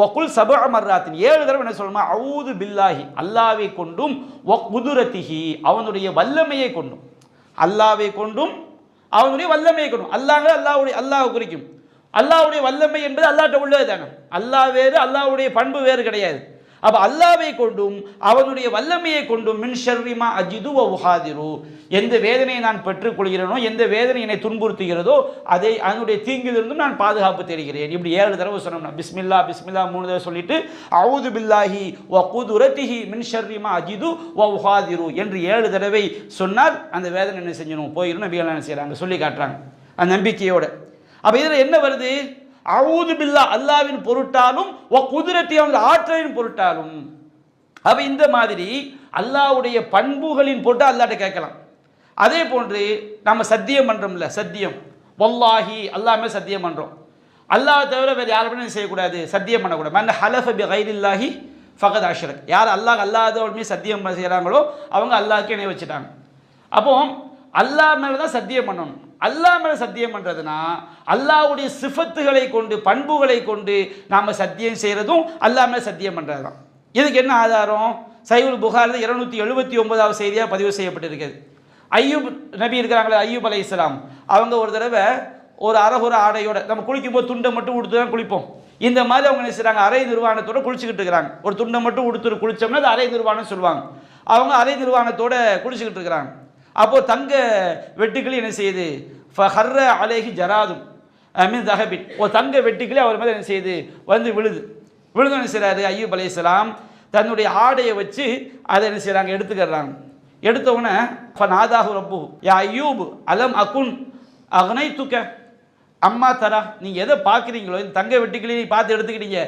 வகுல் சபஅ மர்ராத்தின் 7 தடவை என்ன சொல்லணுமா? அஊது பில்லாஹி, அல்லாஹ்வை கொண்டும் வகுதுரத்திஹி, அவனுடைய வல்லமையை கொண்டும், அல்லாஹ்வை கொண்டும் அவனுடைய வல்லமையை கொண்டும். அல்லாஹ் குறிக்கும். அல்லாஹ்வுடைய வல்லமை என்பது அல்லாஹ்ட்ட உள்ளது தானே. அல்லாஹ் வேறு, அல்லாஹ்வுடைய பண்பு வேறு கிடையாது. அப்ப அல்லாஹ்வை கொண்டும் அவனுடைய வல்லமையை கொண்டும் மின் ஷர்ரி மா அஜிது வ உஹாதிரு, எந்த வேதனையை நான் பெற்றுக் கொள்கிறேனோ, எந்த வேதனை என்னை துன்புறுத்துகிறதோ அதை அதனுடைய தீங்கிலிருந்தும் நான் பாதுகாப்பு தேடுகிறேன். இப்படி 7 தடவை சொன்னோம்னா பிஸ்மில்லா பிஸ்மில்லா 3 தடவை சொல்லிட்டு அஊது பில்லாஹி வ குதுரத்திஹி மின் ஷர்ரி மா அஜிது வ உஹாதிரு என்று 7 தடவை சொன்னால் அந்த வேதனை என்ன செஞ்சணும்? போயிடும். நபிகள் என்ன செய்றாங்க? சொல்லி காட்டுறாங்க அந்த நம்பிக்கையோட. அப்ப இதுல என்ன வருது? அஊது பில்லா, அல்லாஹ்வின் பொருட்டாலும் வ குதுரத்தி, அவனுடைய ஆற்றலின் பொருட்டாலும். அப்ப இந்த மாதிரி அல்லாஹ்வுடைய பண்புகளின் பொருட்டு அல்லாஹ்ட்ட கேட்கலாம். அதே போன்று நம்ம சத்தியம் பண்றோம்ல, சத்தியம் வல்லாஹி, அல்லாஹ் மேல சத்தியம் பண்றோம். அல்லாஹ் தவிர வேற யாருமே செய்யக்கூடாது, சத்தியம் பண்ணக்கூடாது. மன் ஹலஃப பி கைரில்லாஹி ஃபகத் அஷ்ரக், யார் அல்லாஹ்வோட மீது சத்தியம் செய்கிறாங்களோ அவங்க அல்லாஹ்க்கு இணை வச்சுட்டாங்க. அப்போ அல்லாஹ் மேல தான் சத்தியம் பண்ணணும். அல்லாஹ் மேல சத்தியம் பண்றதுனா அல்லாஹ்வுடைய சிஃபத்துகளை கொண்டு பண்புகளை கொண்டு நாம சத்தியம் செய்யறதும் அல்லாஹ் மேல சத்தியம் பண்றதுதான். இதுக்கு என்ன ஆதாரம்? சஹீஹுல் புகாரில 279வது செய்தியாக பதிவு செய்யப்பட்டிருக்கிறது. ஐயூப் நபி இருக்கிறாங்களே, ஐயூப் அலைஹிஸ்ஸலாம், அவங்க ஒரு தடவை ஒரு அரகுர ஆடையோட, நம்ம குளிக்கும் போது துண்டை மட்டும் உடுத்து தான் குளிப்போம், இந்த மாதிரி அவங்க என்ன செய்றாங்க? அரை நிர்வாணத்தோட குளிச்சுக்கிட்டு இருக்கிறாங்க. ஒரு துண்டை மட்டும் உடுத்து குளிச்சோம்னா அது அரை நிர்வாணம் சொல்லுவாங்க. அவங்க அரை நிர்வாணத்தோட குளிச்சுக்கிட்டு இருக்கிறாங்க. அப்போ தங்க வெட்டுக்கிளி என்ன செய்யுது? ஃபஹர்ர அலைஹி ஜராதும் மின் தஹபின், ஒரு தங்க வெட்டுக்கிளி அவர் மேலே என்ன செய்யுது? விழுது. என்ன செய்றாரு? ஐயூப் அலைஹிஸ்ஸலாம் தன்னுடைய ஆடையை வச்சு அதை என்ன செய்றாங்க? எடுத்துக்கிறாங்க. எடுத்த உடனே ஃபநாதாஹு ரப்புஹு யா ஐயூப் அலம் அகுன் அக்னைதுக அம்மா தரா, நீங்க எதை பார்க்குறீங்களோ இந்த தங்க வெட்டுக்கிளி நீ பார்த்து எடுத்துக்கிட்டீங்க,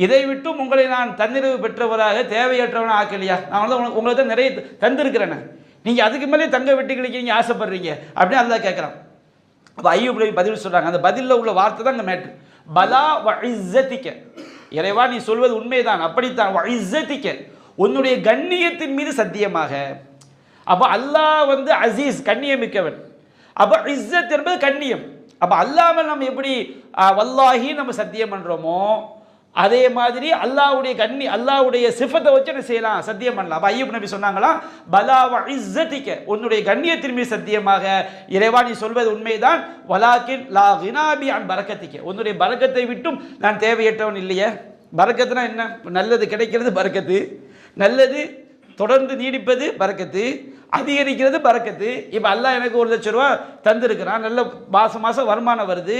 இதை விட்டும் உங்களை நான் தன்னிறைவு பெற்றவராக தேவையற்றவனாக ஆக்கலையா? நான் உங்களை தான் நிறைய தந்திருக்கிறேன், நீங்க அதுக்கு மேலே தங்க வெட்டுக்கிளிக்கு நீங்க ஆசைப்படுறீங்க அப்படின்னு அல்லாஹ் கேட்குறான். அப்போ ஐயூப் நபி பதில் சொல்றாங்க. அந்த பதிலில் உள்ள வார்த்தை தான் இந்த மேட்ரு. பலா வ இஸ்ஸதிக, இறைவா நீ சொல்வது உண்மைதான், அப்படித்தான். வ இஸ்ஸதிக, உன்னுடைய கண்ணியத்தின் மீது சத்தியமாக. அப்போ அல்லாஹ் அசீஸ், கண்ணியமிக்கவன். அப்போ இஸ்ஸத் என்பது கண்ணியம். அப்போ அல்லாஹ் நம்ம எப்படி வல்லாஹி நம்ம சத்தியம் பண்றோமோ அதே மாதிரி அல்லாஹ்வுடைய சிஃபத்தை வச்சு என்ன செய்யலாம்? சத்தியம் பண்ணலாம். அப்போ ஐயூப் நபி சொன்னாங்களாம், பலா வ இஸ்ஸதிக, உன்னுடைய கண்ணியத்தின் மீது சத்தியமாக இறைவா நீ சொல்வது உண்மைதான். வலாக்கின் லா கினாபி அன் பரக்கத்திக்க, உன்னுடைய பரக்கத்தை விட்டும் நான் தேவையற்றவன் இல்லையே. பரக்கத்துனா என்ன? நல்லது கிடைக்கிறது பரக்கத்து, நல்லது தொடர்ந்து நீடிப்பது பரக்கத்து, அதிகரிக்கிறது பரக்கத்து. இப்போ அல்லாஹ் எனக்கு 1 லட்சம் ரூபா தந்திருக்கிறான், நல்ல மாதம் வருமானம் வருது.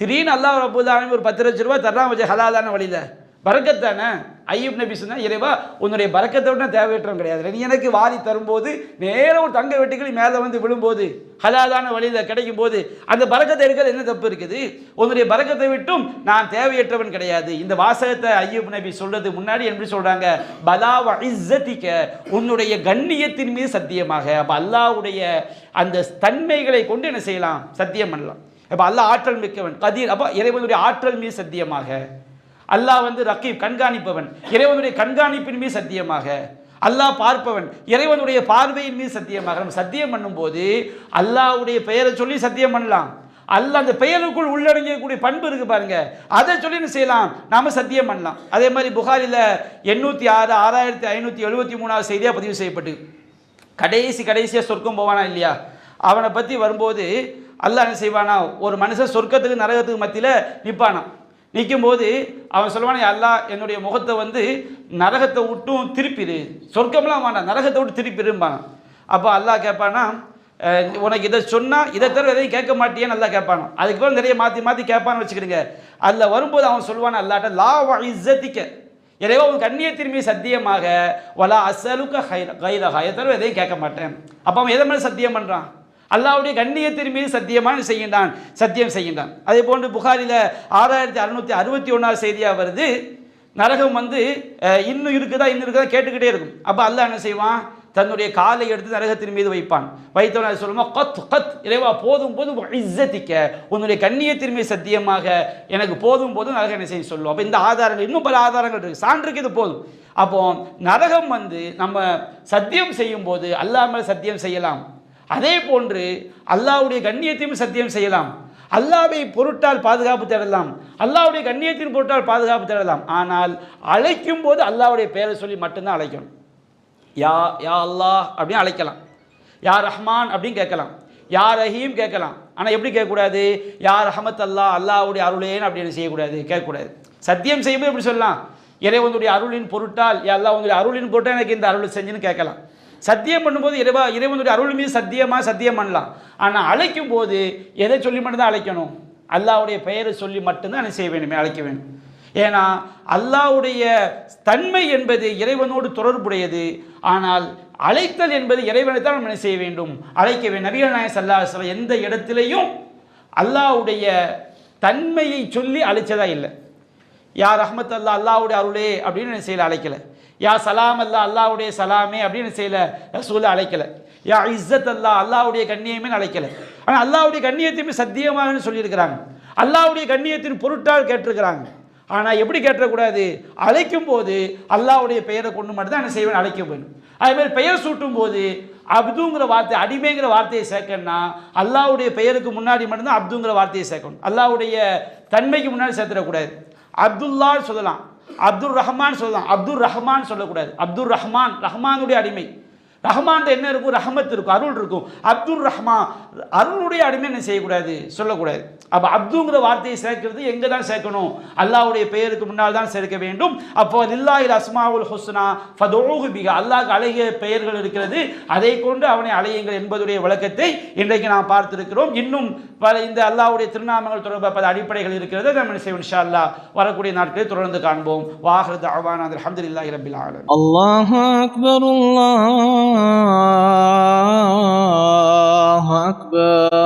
திடீர்னு அல்லாஹ் ரப்பல் ஆலமீன் ஒரு 10 லட்சம் ரூபா தர்றான், வச்சு ஹலாலான வழியில், பரக்கத் தானே. ஐயூப் நபி சொன்னா, இறைவா உன்னுடைய பரக்கத்தை விட தேவையற்றவன் கிடையாது, நீ எனக்கு வாரி தரும்போது நேரம் ஒரு தங்க வெட்டுக்களி மேலே விழும்போது ஹலாலான வழியில் கிடைக்கும் போது அந்த பரக்கத்தை எடுக்கிறது என்ன தப்பு இருக்குது? உன்னுடைய பரக்கத்தை விட்டும் நான் தேவையற்றவன் கிடையாது. இந்த வாசகத்தை ஐயூப் நபி சொல்றது முன்னாடி எப்படி சொல்றாங்க? பலா வ இஸ்ஸதிக, உன்னுடைய கண்ணியத்தின் மீது சத்தியமாக. அப்போ அல்லாஹ்வுடைய அந்த தன்மைகளை கொண்டு என்ன செய்யலாம்? சத்தியம் பண்ணலாம். அப்போ அல்லாஹ் ஆற்றல் மிக்கவன், கதீர். அப்போ இறைவனுடைய ஆற்றல் மீது சத்தியமாக. அல்லாஹ் ரகீப், கண்காணிப்பவன், இறைவனுடைய கண்காணிப்பின் மீது சத்தியமாக. அல்லாஹ் பார்ப்பவன், இறைவனுடைய பார்வையின் மீது சத்தியமாக. நம்ம சத்தியம் பண்ணும்போது அல்லாஹ்வுடைய பெயரை சொல்லி சத்தியம் பண்ணலாம், அல்லாஹ் அந்த பெயருக்குள் உள்ளடங்கக்கூடிய பண்பு இருக்கு பாருங்க, அதை சொல்லி என்ன செய்யலாம், நாம சத்தியம் பண்ணலாம். அதே மாதிரி புகாரில 806 6573 செய்தியா பதிவு செய்யப்பட்டு கடைசியா சொர்க்கம் போவானா இல்லையா, அவனை பத்தி வரும்போது அல்லாஹ் என்ன செய்வானா, ஒரு மனுஷன் சொர்க்கத்துக்கு நரகத்துக்கு மத்தியில் நிற்பானா. நிற்கும் போது அவன் சொல்லுவானே, அல்லாஹ் என்னுடைய முகத்தை வந்து நரகத்தை விட்டும் திருப்பிடு, சொர்க்கம்லாம் வேண்டாம் நரகத்தை விட்டு திருப்பிடும்பானா. அப்போ அல்லாஹ் கேட்பானா, உனக்கு இதை சொன்னால் இதை தவிர எதையும் கேட்க மாட்டியேன்னு நல்லா கேட்பானோ. அதுக்கப்புறம் நிறைய மாற்றி கேட்பான்னு வச்சுக்கிடுங்க. அதில் வரும்போது அவன் சொல்லுவான் அல்லாட்ட, லா வ இஸ்ஸத்திக்க, எனவே உன் கண்ணியத்தின் மீது சத்தியமாக, வலா அஸ்அலுக கைரஹா, இதை தவிர எதையும் கேட்க மாட்டேன். அப்போ அவன் எதை மேலே சத்தியம் பண்ணுறான், அல்லாஹ்வுடைய கண்ணியத்தின் மீது சத்தியம் செய்கின்றான். அதே போன்று புகாரில 6661 செய்தியாக வருது, நரகம் வந்து இன்னும் இருக்குதா கேட்டுக்கிட்டே இருக்கும். அப்போ அல்லாஹ் என்ன செய்வான், தன்னுடைய காலை எடுத்து நரகத்தின் மீது வைப்பான். வைத்தவன் சொல்லுமா, கத் இறைவா போதும் இஸ்ஸத்திக்க, உன்னுடைய கண்ணியத்தின் மீது சத்தியமாக எனக்கு போதும் நரகம் என்ன செய்ய சொல்லுவோம். அப்போ இந்த ஆதாரங்கள், இன்னும் பல ஆதாரங்கள் இருக்கு, சான்றுக்கு இது போதும். அப்போ நரகம் வந்து நம்ம சத்தியம் செய்யும் போது அல்லாஹ் மேல் சத்தியம் செய்யலாம், அதே போன்று அல்லாஹ்வுடைய கண்ணியத்தையும் சத்தியம் செய்யலாம், அல்லாஹ்வை பொருட்டால் பாதுகாப்பு தேடலாம், அல்லாஹ்வுடைய கண்ணியத்தின் பொருட்டால் பாதுகாப்பு தேடலாம். ஆனால் அழைக்கும் போது அல்லாஹ்வுடைய பெயரை சொல்லி மட்டும்தான் அழைக்கணும். யா அல்லாஹ் அப்படின்னு அழைக்கலாம், யா ரஹ்மான் அப்படின்னு கேட்கலாம், யா ரஹீம் கேட்கலாம். ஆனால் எப்படி கேட்கக்கூடாது, யா ரஹமத் அல்லாஹ், அல்லாஹ்வுடைய அருளேன்னு அப்படின்னு செய்யக்கூடாது, கேட்கக்கூடாது. சத்தியம் செய்யும்போது எப்படி சொல்லலாம், இறைவனுடைய அருளின் பொருட்டால், யா அல்லாஹ் உங்களுடைய அருளின் பொருட்டால் எனக்கு இந்த அருள் செஞ்சுன்னு கேட்கலாம். சத்தியம் பண்ணும்போது இறைவனுடைய அருள் மீது சத்தியம் பண்ணலாம். ஆனால் அழைக்கும் போது எதை சொல்லி மட்டும்தான் அழைக்கணும், அல்லாஹ்வுடைய பெயரை சொல்லி மட்டும்தான் என்ன செய்ய வேண்டுமே, அழைக்க வேண்டும். ஏன்னா அல்லாஹ்வுடைய தன்மை என்பது இறைவனோடு தொடர்புடையது. ஆனால் அழைத்தல் என்பது இறைவனை தான் நம்ம செய்ய வேண்டும், அழைக்க வேண்டும். நபிகள் நாயகம் ஸல்லல்லாஹு அலைஹி வஸல்லம் எந்த இடத்திலையும் அல்லாஹ்வுடைய தன்மையை சொல்லி அழைச்சதா இல்லை. யா ரஹ்மத் அல்லாஹ், அல்லாஹ்வுடைய அருளே அப்படின்னு செய்யல, அழைக்கல. யா சலாம் அல்லாஹ், அல்லாஹ்வுடைய சலாமே அப்படின்னு செய்யல, ரசூலை அழைக்கல. யா இஸ்ஸத் அல்லாஹ், அல்லாஹ்வுடைய கண்ணியமே அழைக்கல. ஆனால் அல்லாஹ்வுடைய கண்ணியத்தையுமே சத்தியமாக சொல்லியிருக்கிறாங்க, அல்லாஹ்வுடைய கண்ணியத்தின் பொருட்டால் கேட்டிருக்கிறாங்க. ஆனால் எப்படி கேட்டக்கூடாது, அழைக்கும் போது அல்லாஹ்வுடைய பெயரை கொண்டு மட்டும்தான் என்ன செய்வேன், அழைக்க வேண்டும். அதேமாதிரி பெயர் சூட்டும் போது அப்துங்கிற வார்த்தை, அடிமைங்கிற வார்த்தையை சேர்க்கணும்னா அல்லாஹ்வுடைய பெயருக்கு முன்னாடி மட்டும்தான் அப்துங்கிற வார்த்தையை சேர்க்கணும், அல்லாஹ்வுடைய தன்மைக்கு முன்னாடி சேர்த்துடக்கூடாது. அப்துல்லான்னு சொல்லலாம், அப்துல் ரஹ்மான் சொல்லலாம், அப்துல் ரஹ்மான் சொல்லக்கூடாது. அப்துல் ரஹ்மான் ரஹ்மானுடைய அடிமை, ரஹ்மான் என்ன இருக்கும், ரஹமத் இருக்கும், அருள் இருக்கும். அப்துல் ரஹ்மான் அருளுடைய அடிமை என்ன செய்யக்கூடாது, சொல்லக்கூடாது. அப்போ அப்துங்கிற வார்த்தையை சேர்க்கிறது எங்கே தான் சேர்க்கணும், அல்லாஹ்வுடைய பெயருக்கு முன்னால் தான் சேர்க்க வேண்டும். அப்போ லில்லாஹில் அஸ்மாவுல் ஹுஸ்னா ஃபதுஊஹு பிஹா, அல்லாஹ்க்கு அழகிய பெயர்கள் இருக்கிறது, அதை கொண்டு அவனை அழையுங்கள் என்பதுடைய விளக்கத்தை இன்றைக்கு நாம் பார்த்திருக்கிறோம். இன்னும் பல இந்த அல்லாஹ்வுடைய திருநாமங்கள் தொடர்பாக பல அடிப்படைகள் இருக்கிறது, நம்ம என்ன செய்வோம் இன்ஷா அல்லாஹ் வரக்கூடிய நாட்களில் தொடர்ந்து காண்போம். வாஹிரு தஅவானா அல்ஹம்துலில்லாஹி ரப்பில் ஆலமீன். அல்லாஹு அக்பர், அல்லாஹு அக்பர்.